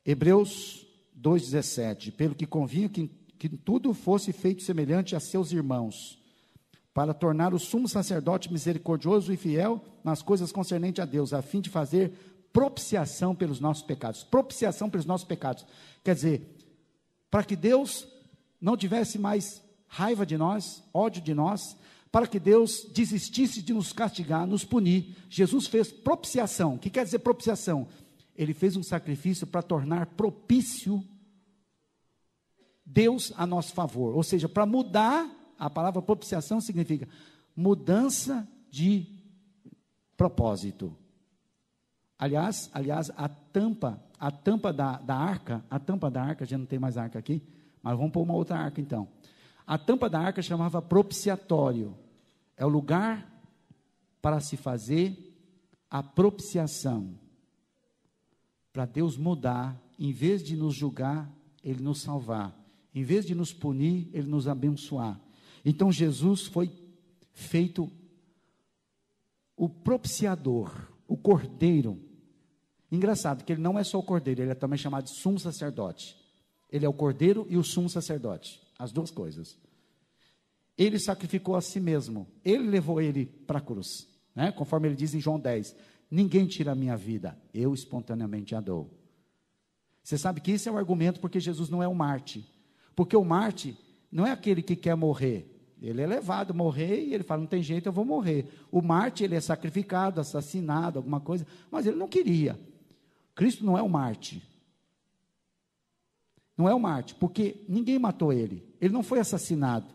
[SPEAKER 2] Hebreus 2:17, pelo que convinha que tudo fosse feito semelhante a seus irmãos, para tornar o sumo sacerdote misericordioso e fiel nas coisas concernentes a Deus, a fim de fazer propiciação pelos nossos pecados. Propiciação pelos nossos pecados. Quer dizer, para que Deus não tivesse mais raiva de nós, ódio de nós, para que Deus desistisse de nos castigar, nos punir, Jesus fez propiciação. O que quer dizer propiciação? Ele fez um sacrifício para tornar propício Deus a nosso favor, ou seja, para mudar. A palavra propiciação significa mudança de propósito. Aliás, a tampa da arca, já não tem mais arca aqui, mas vamos pôr uma outra arca então. A tampa da arca chamava propiciatório, é o lugar para se fazer a propiciação, para Deus mudar, em vez de nos julgar, Ele nos salvar, em vez de nos punir, Ele nos abençoar. Então Jesus foi feito o propiciador, o cordeiro. Engraçado que ele não é só o cordeiro, ele é também chamado de sumo sacerdote. Ele é o cordeiro e o sumo sacerdote, as 2 coisas. Ele sacrificou a si mesmo, ele levou ele para a cruz, né? Conforme ele diz em João 10, ninguém tira a minha vida, eu espontaneamente a dou. Você sabe que esse é o argumento porque Jesus não é um Marte, porque o Marte não é aquele que quer morrer, ele é levado a morrer, e ele fala, não tem jeito, eu vou morrer. O Marte, ele é sacrificado, assassinado, alguma coisa, mas ele não queria. Cristo não é o Marte. Não é o Marte, porque ninguém matou ele. Ele não foi assassinado.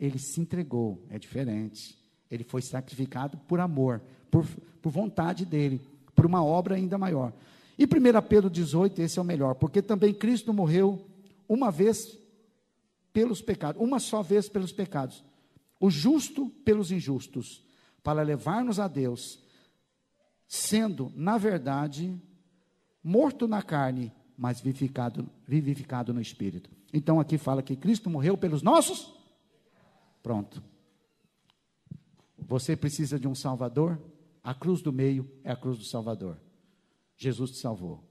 [SPEAKER 2] Ele se entregou, é diferente. Ele foi sacrificado por amor, por vontade dele, por uma obra ainda maior. E 1 Pedro 18, esse é o melhor, porque também Cristo morreu uma vez pelos pecados, uma só vez pelos pecados, o justo pelos injustos, para levar-nos a Deus, sendo, na verdade, morto na carne, mas vivificado no Espírito. Então aqui fala que Cristo morreu pelos nossos. Pronto. Você precisa de um Salvador? A cruz do meio é a cruz do Salvador. Jesus te salvou.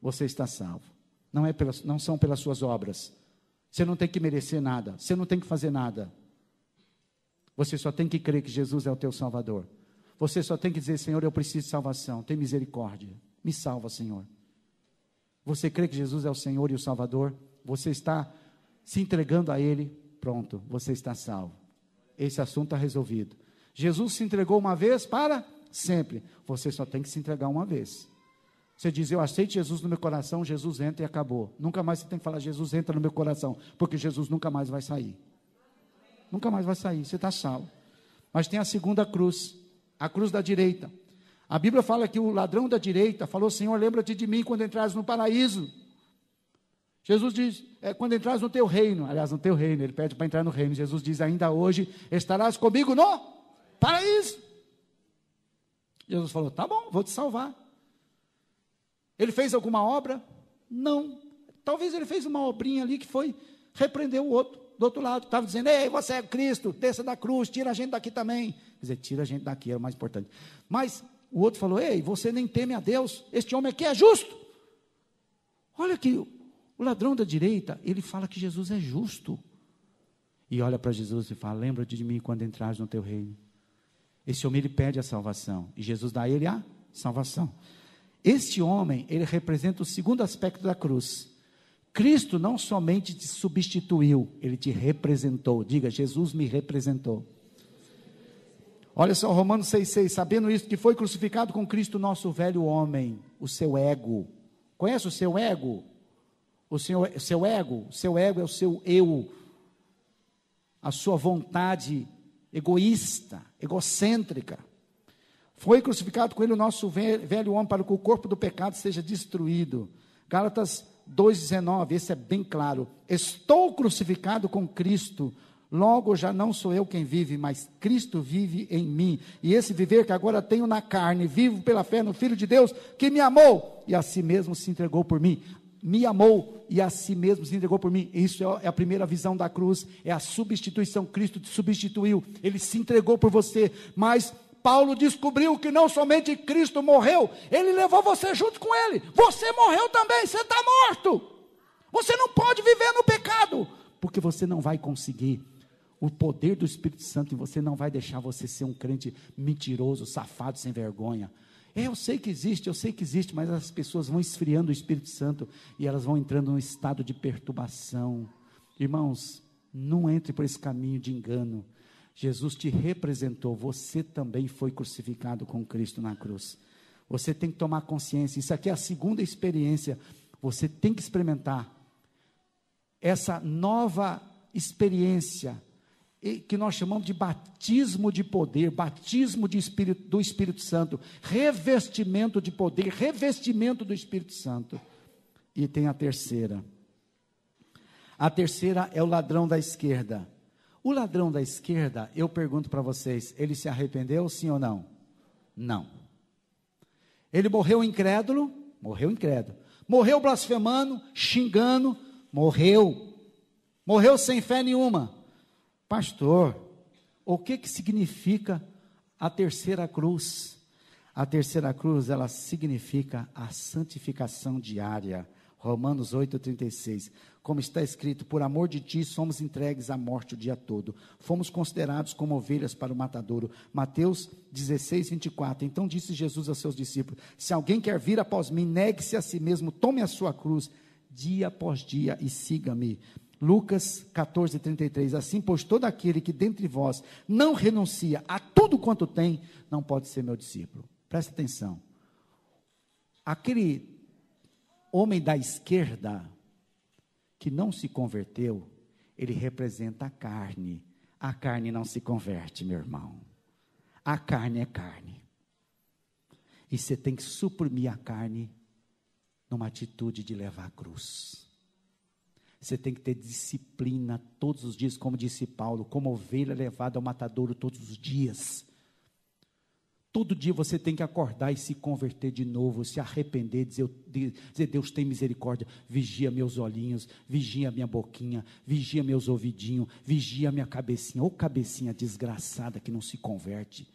[SPEAKER 2] Você está salvo. Não são pelas suas obras. Você não tem que merecer nada. Você não tem que fazer nada. Você só tem que crer que Jesus é o teu Salvador. Você só tem que dizer, Senhor, eu preciso de salvação. Tem misericórdia. Me salva, Senhor. Você crê que Jesus é o Senhor e o Salvador? Você está se entregando a Ele? Pronto, você está salvo. Esse assunto está resolvido. Jesus se entregou uma vez para sempre. Você só tem que se entregar uma vez. Você diz, eu aceito Jesus no meu coração, Jesus entra e acabou. Nunca mais você tem que falar, Jesus entra no meu coração, porque Jesus nunca mais vai sair. Nunca mais vai sair, você está salvo. Mas tem a segunda cruz, a cruz da direita. A Bíblia fala que o ladrão da direita falou, Senhor, lembra-te de mim quando entrares no paraíso. Jesus diz, quando entrares no teu reino, aliás, no teu reino, ele pede para entrar no reino. Jesus diz, ainda hoje estarás comigo no paraíso. Jesus falou, tá bom, vou te salvar. Ele fez alguma obra? Não. Talvez ele fez uma obrinha ali que foi repreender o outro, do outro lado, estava dizendo, ei, você é Cristo, desça da cruz, tira a gente daqui também. Quer dizer, tira a gente daqui, é o mais importante. Mas o outro falou, ei, você nem teme a Deus, este homem aqui é justo. Olha que o ladrão da direita, ele fala que Jesus é justo. E olha para Jesus e fala, lembra-te de mim quando entrares no teu reino. Esse homem, ele pede a salvação, e Jesus dá a ele a salvação. Este homem, ele representa o segundo aspecto da cruz. Cristo não somente te substituiu, ele te representou. Diga, Jesus me representou. Olha só, Romanos 6,6, sabendo isso, que foi crucificado com Cristo, nosso velho homem, o seu ego. Conhece o seu ego? Seu ego é o seu eu, a sua vontade egoísta, egocêntrica. Foi crucificado com ele o nosso velho homem, para que o corpo do pecado seja destruído. Gálatas 2,19, esse é bem claro. Estou crucificado com Cristo, logo já não sou eu quem vive, mas Cristo vive em mim. E esse viver que agora tenho na carne, vivo pela fé no Filho de Deus, que me amou e a si mesmo se entregou por mim. Me amou e a si mesmo se entregou por mim. Isso é a primeira visão da cruz, é a substituição. Cristo te substituiu, ele se entregou por você. Mas Paulo descobriu que não somente Cristo morreu, ele levou você junto com ele. Você morreu também, você está morto. Você não pode viver no pecado, porque você não vai conseguir. O poder do Espírito Santo em você não vai deixar você ser um crente mentiroso, safado, sem vergonha. Eu sei que existe, mas as pessoas vão esfriando o Espírito Santo e elas vão entrando num estado de perturbação. Irmãos, não entre por esse caminho de engano. Jesus te representou, você também foi crucificado com Cristo na cruz. Você tem que tomar consciência, isso aqui é a segunda experiência. Você tem que experimentar essa nova experiência que nós chamamos de batismo de poder, batismo do Espírito Santo, revestimento de poder, revestimento do Espírito Santo. E tem a terceira. A terceira é o ladrão da esquerda. O ladrão da esquerda, eu pergunto para vocês, ele se arrependeu, sim ou não? Não. Ele morreu incrédulo? Morreu incrédulo. Morreu blasfemando, xingando? Morreu. Morreu sem fé nenhuma. Pastor, o que significa a terceira cruz? A terceira cruz, ela significa a santificação diária. Romanos 8,36. Como está escrito, por amor de ti somos entregues à morte o dia todo. Fomos considerados como ovelhas para o matadouro. Mateus 16,24. Então disse Jesus aos seus discípulos, se alguém quer vir após mim, negue-se a si mesmo, tome a sua cruz, dia após dia, e siga-me. Lucas 14, 33, assim, pois todo aquele que dentre vós não renuncia a tudo quanto tem, não pode ser meu discípulo. Presta atenção. Aquele homem da esquerda, que não se converteu, ele representa a carne. A carne não se converte, meu irmão. A carne é carne. E você tem que suprimir a carne numa atitude de levar a cruz. Você tem que ter disciplina todos os dias, como disse Paulo, como ovelha levada ao matadouro todos os dias. Todo dia você tem que acordar e se converter de novo, se arrepender, dizer Deus tem misericórdia, vigia meus olhinhos, vigia minha boquinha, vigia meus ouvidinhos, vigia minha cabecinha, ou cabecinha desgraçada que não se converte.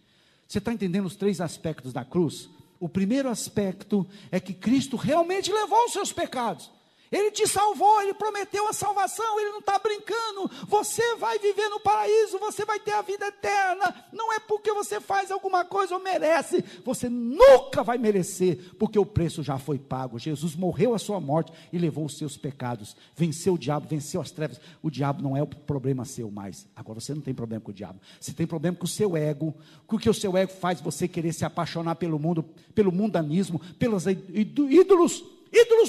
[SPEAKER 2] Você está entendendo os 3 aspectos da cruz? O primeiro aspecto é que Cristo realmente levou os seus pecados. Ele te salvou, Ele prometeu a salvação, Ele não está brincando. Você vai viver no paraíso, você vai ter a vida eterna. Não é porque você faz alguma coisa ou merece. Você nunca vai merecer, porque o preço já foi pago. Jesus morreu a sua morte e levou os seus pecados. Venceu o diabo, venceu as trevas. O diabo não é o problema seu mais. Agora você não tem problema com o diabo. Você tem problema com o seu ego. Com o que o seu ego faz você querer se apaixonar pelo mundo, pelo mundanismo, pelos ídolos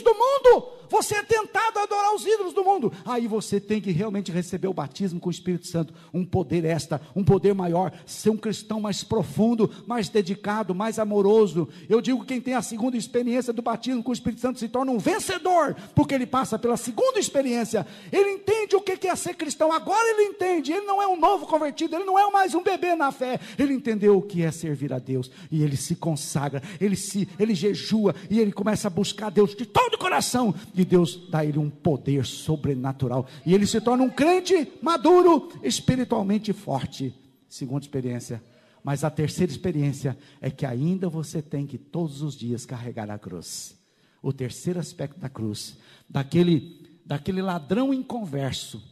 [SPEAKER 2] do mundo. Você é tentado a adorar os ídolos do mundo. Aí você tem que realmente receber o batismo com o Espírito Santo, um poder um poder maior, ser um cristão mais profundo, mais dedicado, mais amoroso. Eu digo que quem tem a segunda experiência do batismo com o Espírito Santo se torna um vencedor, porque ele passa pela segunda experiência. Ele entende o que é ser cristão. Agora ele entende. Ele não é um novo convertido, ele não é mais um bebê na fé. Ele entendeu o que é servir a Deus e ele se consagra, ele jejua e ele começa a buscar Deus de todo o coração. E Deus dá a ele um poder sobrenatural, e ele se torna um crente maduro, espiritualmente forte. Segunda experiência. Mas a terceira experiência é que ainda você tem que todos os dias carregar a cruz. O terceiro aspecto da cruz, daquele ladrão inconverso,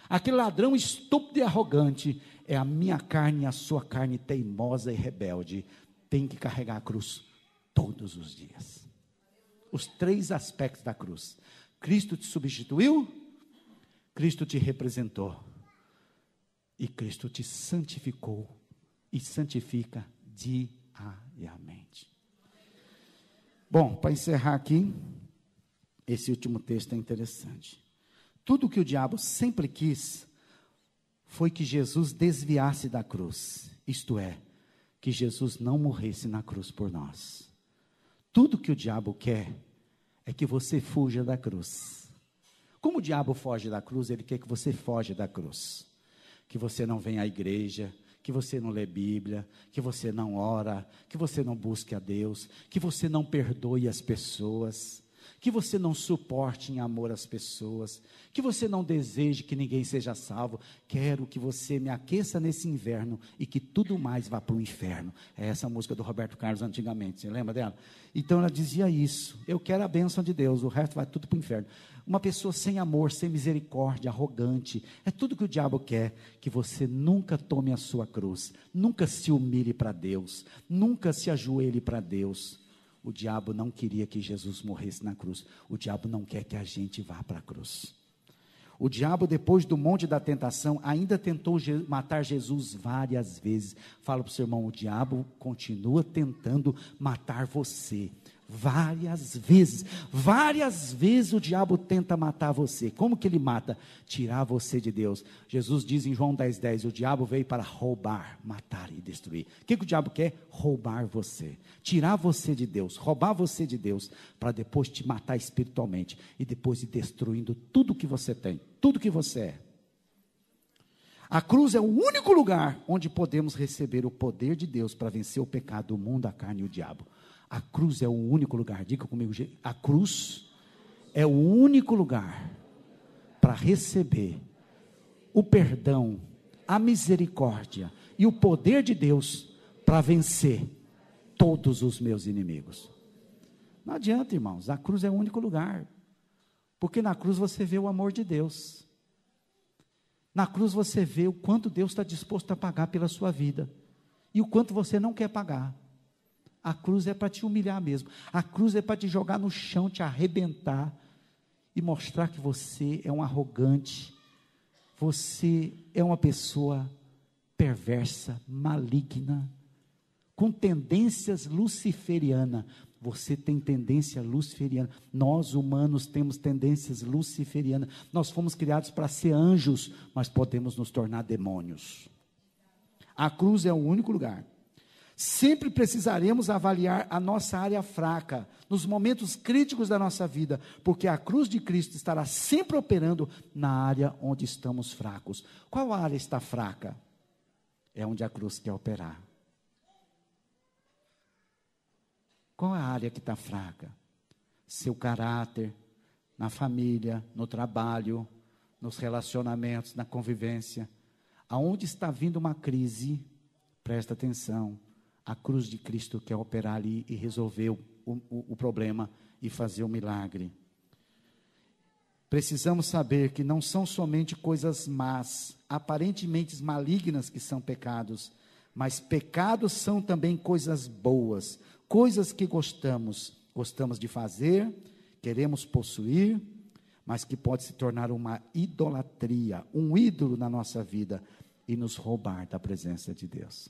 [SPEAKER 2] aquele ladrão estúpido e arrogante, é a minha carne e a sua carne teimosa e rebelde. Tem que carregar a cruz todos os dias. Os 3 aspectos da cruz. Cristo te substituiu, Cristo te representou, e Cristo te santificou e santifica diariamente. Bom, para encerrar aqui, esse último texto é interessante. Tudo que o diabo sempre quis foi que Jesus desviasse da cruz, isto é, que Jesus não morresse na cruz por nós. Tudo que o diabo quer é que você fuja da cruz. Como o diabo foge da cruz, ele quer que você foge da cruz. Que você não venha à igreja, que você não lê Bíblia, que você não ora, que você não busque a Deus, que você não perdoe as pessoas, que você não suporte em amor as pessoas, que você não deseje que ninguém seja salvo. Quero que você me aqueça nesse inverno e que tudo mais vá para o inferno. É essa música do Roberto Carlos antigamente, você lembra dela? Então ela dizia isso: eu quero a bênção de Deus, o resto vai tudo para o inferno. Uma pessoa sem amor, sem misericórdia, arrogante, é tudo que o diabo quer. Que você nunca tome a sua cruz, nunca se humilhe para Deus, nunca se ajoelhe para Deus. O diabo não queria que Jesus morresse na cruz. O diabo não quer que a gente vá para a cruz. O diabo, depois do monte da tentação, ainda tentou matar Jesus várias vezes. Fala para o seu irmão: o diabo continua tentando matar você. Várias vezes o diabo tenta matar você. Como que ele mata? Tirar você de Deus. Jesus diz em João 10:10, o diabo veio para roubar, matar e destruir. O que o diabo quer? Roubar você, tirar você de Deus, roubar você de Deus, para depois te matar espiritualmente, e depois ir destruindo tudo que você tem, tudo que você é. A cruz é o único lugar onde podemos receber o poder de Deus para vencer o pecado, o mundo, a carne e o diabo. A cruz é o único lugar, diga comigo, a cruz é o único lugar para receber o perdão, a misericórdia e o poder de Deus para vencer todos os meus inimigos. Não adianta, irmãos, a cruz é o único lugar, porque na cruz você vê o amor de Deus, na cruz você vê o quanto Deus está disposto a pagar pela sua vida, e o quanto você não quer pagar. A cruz é para te humilhar mesmo. A cruz é para te jogar no chão, te arrebentar e mostrar que você é um arrogante, Você é uma pessoa perversa, maligna, com tendências luciferianas. Você tem tendência luciferiana. Nós, humanos, temos tendências luciferianas. Nós fomos criados para ser anjos, mas podemos nos tornar demônios. A cruz é o único lugar. Sempre precisaremos avaliar a nossa área fraca, nos momentos críticos da nossa vida, porque a cruz de Cristo estará sempre operando na área onde estamos fracos. Qual área está fraca? É onde a cruz quer operar. Qual é a área que está fraca? Seu caráter, na família, no trabalho, nos relacionamentos, na convivência. Aonde está vindo uma crise, presta atenção. A cruz de Cristo quer operar ali e resolver o problema e fazer o milagre. Precisamos saber que não são somente coisas más, aparentemente malignas que são pecados, mas pecados são também coisas boas, coisas que gostamos de fazer, queremos possuir, mas que pode se tornar uma idolatria, um ídolo na nossa vida e nos roubar da presença de Deus.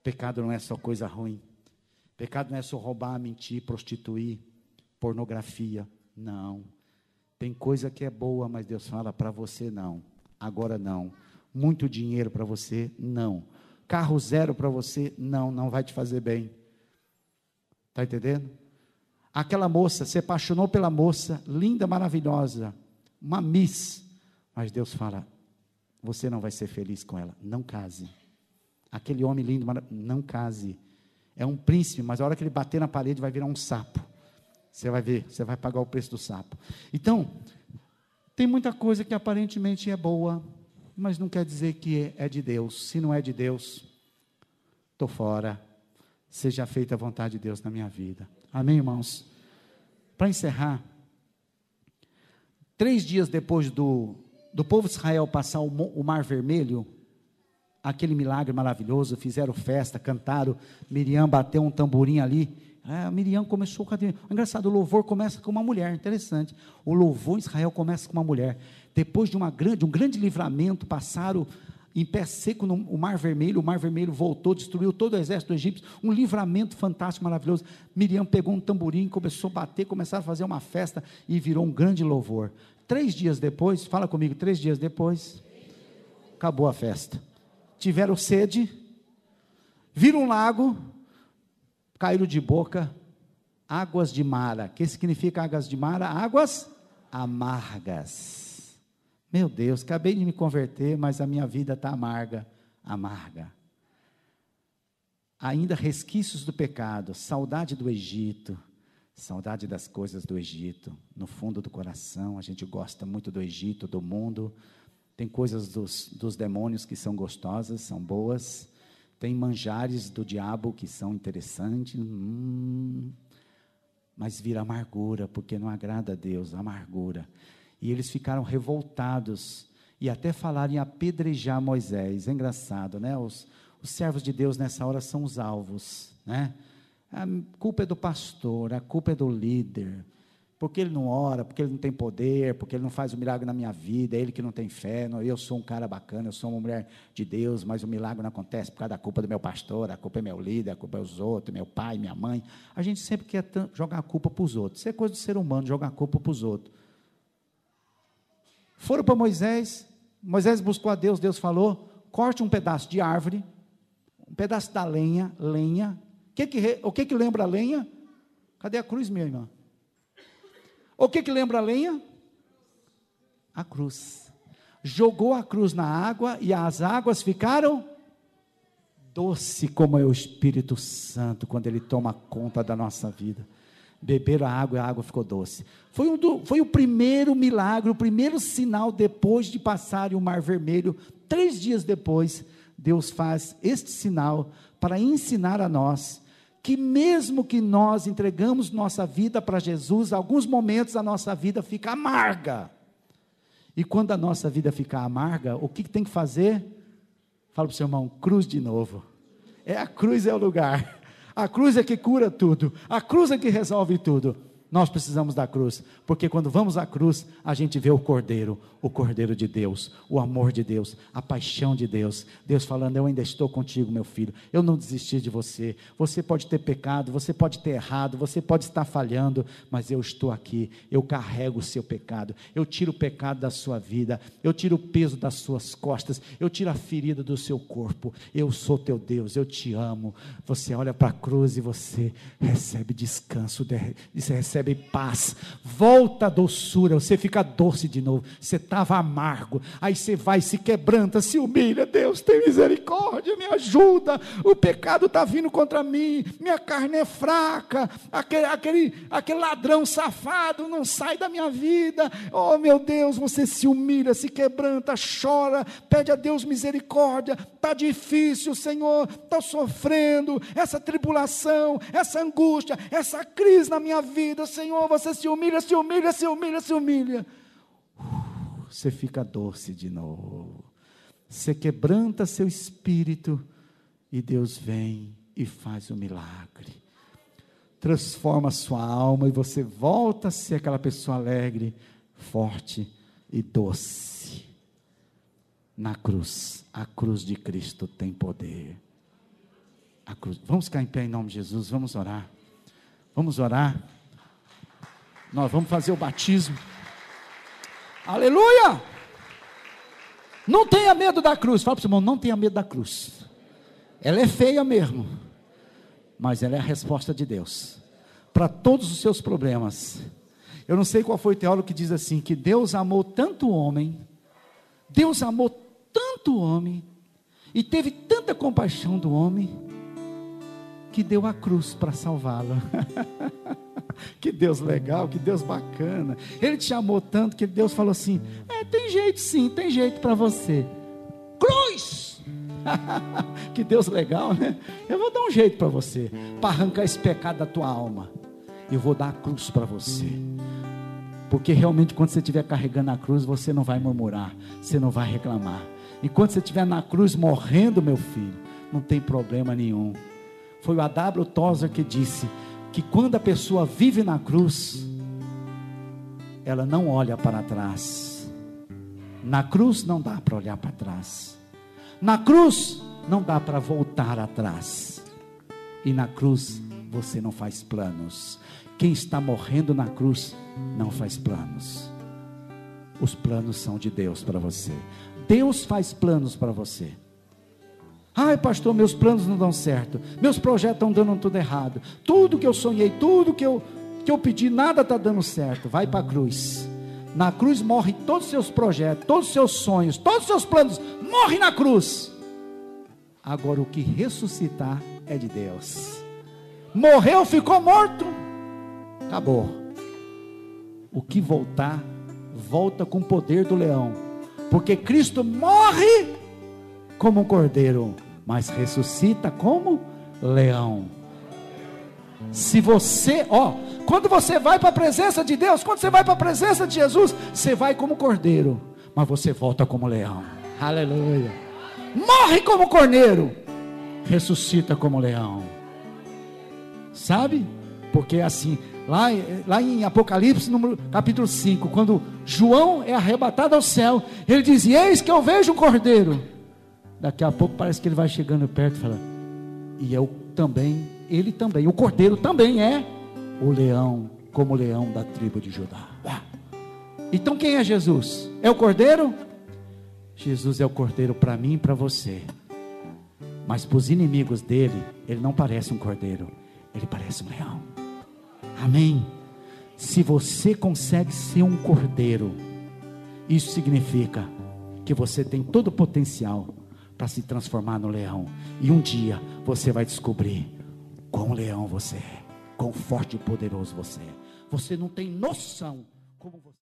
[SPEAKER 2] Pecado não é só coisa ruim. Pecado não é só roubar, mentir, prostituir, pornografia. Não. Tem coisa que é boa, mas Deus fala para você não. Agora não. Muito dinheiro para você, não. Carro zero para você, não. Não vai te fazer bem. Está entendendo? Aquela moça, se apaixonou pela moça, linda, maravilhosa, uma miss. Mas Deus fala, você não vai ser feliz com ela. Não case. Aquele homem lindo, não case. É um príncipe, mas a hora que ele bater na parede vai virar um sapo. Você vai ver, você vai pagar o preço do sapo. Então, tem muita coisa que aparentemente é boa, mas não quer dizer que é de Deus. Se não é de Deus, estou fora. Seja feita a vontade de Deus na minha vida. Amém, irmãos? Para encerrar, 3 dias depois do povo de Israel passar o Mar Vermelho, aquele milagre maravilhoso, fizeram festa, cantaram, Miriam bateu um tamborim ali, Miriam começou com engraçado, o louvor começa com uma mulher, interessante, o louvor em Israel começa com uma mulher, depois de um grande livramento, passaram em pé seco no Mar Vermelho, o Mar Vermelho voltou, destruiu todo o exército egípcio, um livramento fantástico, maravilhoso, Miriam pegou um tamborim, começou a bater, começaram a fazer uma festa, e virou um grande louvor. 3 dias depois, fala comigo, 3 dias depois, acabou a festa. Tiveram sede, viram um lago, caíram de boca, águas de Mara. O que significa águas de Mara? Águas amargas. Meu Deus, acabei de me converter, mas a minha vida está amarga. Ainda resquícios do pecado, saudade do Egito, saudade das coisas do Egito. No fundo do coração, a gente gosta muito do Egito, do mundo. Tem coisas dos demônios que são gostosas, são boas. Tem manjares do diabo que são interessantes. Mas vira amargura, porque não agrada a Deus, amargura. E eles ficaram revoltados. E até falaram em apedrejar Moisés. É engraçado, né? Os servos de Deus nessa hora são os alvos, né? A culpa é do pastor, a culpa é do líder. Porque ele não ora, porque ele não tem poder, porque ele não faz o milagre na minha vida, é ele que não tem fé, eu sou um cara bacana, eu sou uma mulher de Deus, mas o milagre não acontece por causa da culpa do meu pastor, a culpa é meu líder, a culpa é os outros, meu pai, minha mãe. A gente sempre quer jogar a culpa para os outros, isso é coisa do ser humano, jogar a culpa para os outros. Foram para Moisés buscou a Deus, Deus falou, corte um pedaço de árvore, um pedaço da lenha, o que lembra a lenha? Cadê a cruz, minha irmã? O que lembra a lenha? A cruz. Jogou a cruz na água e as águas ficaram doce, como é o Espírito Santo, quando ele toma conta da nossa vida. Beberam a água e a água ficou doce. Foi o primeiro milagre, o primeiro sinal depois de passarem o Mar Vermelho. 3 dias depois, Deus faz este sinal para ensinar a nós que mesmo que nós entregamos nossa vida para Jesus, alguns momentos a nossa vida fica amarga, e quando a nossa vida ficar amarga, o que tem que fazer? Fala para o seu irmão, cruz de novo. A cruz é o lugar, a cruz é que cura tudo, a cruz é que resolve tudo. Nós precisamos da cruz, porque quando vamos à cruz, a gente vê o Cordeiro de Deus, o amor de Deus, a paixão de Deus. Deus falando: eu ainda estou contigo, meu filho, eu não desisti de você. Você pode ter pecado, você pode ter errado, você pode estar falhando, mas eu estou aqui, eu carrego o seu pecado, eu tiro o pecado da sua vida, eu tiro o peso das suas costas, eu tiro a ferida do seu corpo. Eu sou teu Deus, eu te amo. Você olha para a cruz e você recebe descanso, você recebe paz, volta a doçura, você fica doce de novo. Você estava amargo, aí você vai, se quebranta, se humilha. Deus, tem misericórdia, me ajuda, o pecado está vindo contra mim, minha carne é fraca, aquele ladrão safado não sai da minha vida. Oh meu Deus, você se humilha, se quebranta, chora, pede a Deus misericórdia. Está difícil, Senhor, estou sofrendo, essa tribulação, essa angústia, essa crise na minha vida, Senhor. Você se humilha, se humilha, se humilha, se humilha. Você fica doce de novo. Você quebranta seu espírito e Deus vem e faz o milagre. Transforma a sua alma e você volta a ser aquela pessoa alegre, forte e doce. Na cruz, a cruz de Cristo tem poder. A cruz. Vamos ficar em pé em nome de Jesus, vamos orar. Vamos orar. Nós vamos fazer o batismo. Aleluia! Não tenha medo da cruz. Fala para o seu irmão: não tenha medo da cruz. Ela é feia mesmo, mas ela é a resposta de Deus para todos os seus problemas. Eu não sei qual foi o teólogo que diz assim, que Deus amou tanto o homem, Deus amou tanto o homem, e teve tanta compaixão do homem, que deu a cruz para salvá-lo. Que Deus legal, que Deus bacana. Ele te amou tanto que Deus falou assim: tem jeito sim, tem jeito para você. Cruz! Que Deus legal, né? Eu vou dar um jeito para você, para arrancar esse pecado da tua alma. Eu vou dar a cruz para você. Porque realmente quando você estiver carregando a cruz, você não vai murmurar, você não vai reclamar. Enquanto você estiver na cruz morrendo, meu filho, não tem problema nenhum. Foi o A.W. Tozer que disse que quando a pessoa vive na cruz, ela não olha para trás. Na cruz não dá para olhar para trás. Na cruz não dá para voltar atrás. E na cruz você não faz planos. Quem está morrendo na cruz não faz planos. Os planos são de Deus para você. Deus faz planos para você. Ai pastor, meus planos não dão certo, meus projetos estão dando tudo errado, tudo que eu sonhei, tudo que eu pedi, nada está dando certo. Vai para a cruz. Na cruz morre todos os seus projetos, todos os seus sonhos, todos os seus planos, morre na cruz. Agora o que ressuscitar é de Deus. Morreu, ficou morto, acabou. O que voltar, volta com o poder do leão, porque Cristo morre como um cordeiro, mas ressuscita como leão. Se você, quando você vai para a presença de Deus, quando você vai para a presença de Jesus, você vai como cordeiro, mas você volta como leão. Aleluia. Morre como cordeiro, ressuscita como leão. Sabe? Porque assim, lá em Apocalipse, capítulo 5, quando João é arrebatado ao céu, ele diz: eis que eu vejo um cordeiro. Daqui a pouco parece que ele vai chegando perto e fala: e ele também, o cordeiro também é o leão, como o leão da tribo de Judá. Então quem é Jesus? É o cordeiro? Jesus é o cordeiro para mim e para você. Mas para os inimigos dele, ele não parece um cordeiro, ele parece um leão. Amém? Se você consegue ser um cordeiro, isso significa que você tem todo o potencial para se transformar no leão. E um dia você vai descobrir quão leão você é, quão forte e poderoso você é. Você não tem noção como você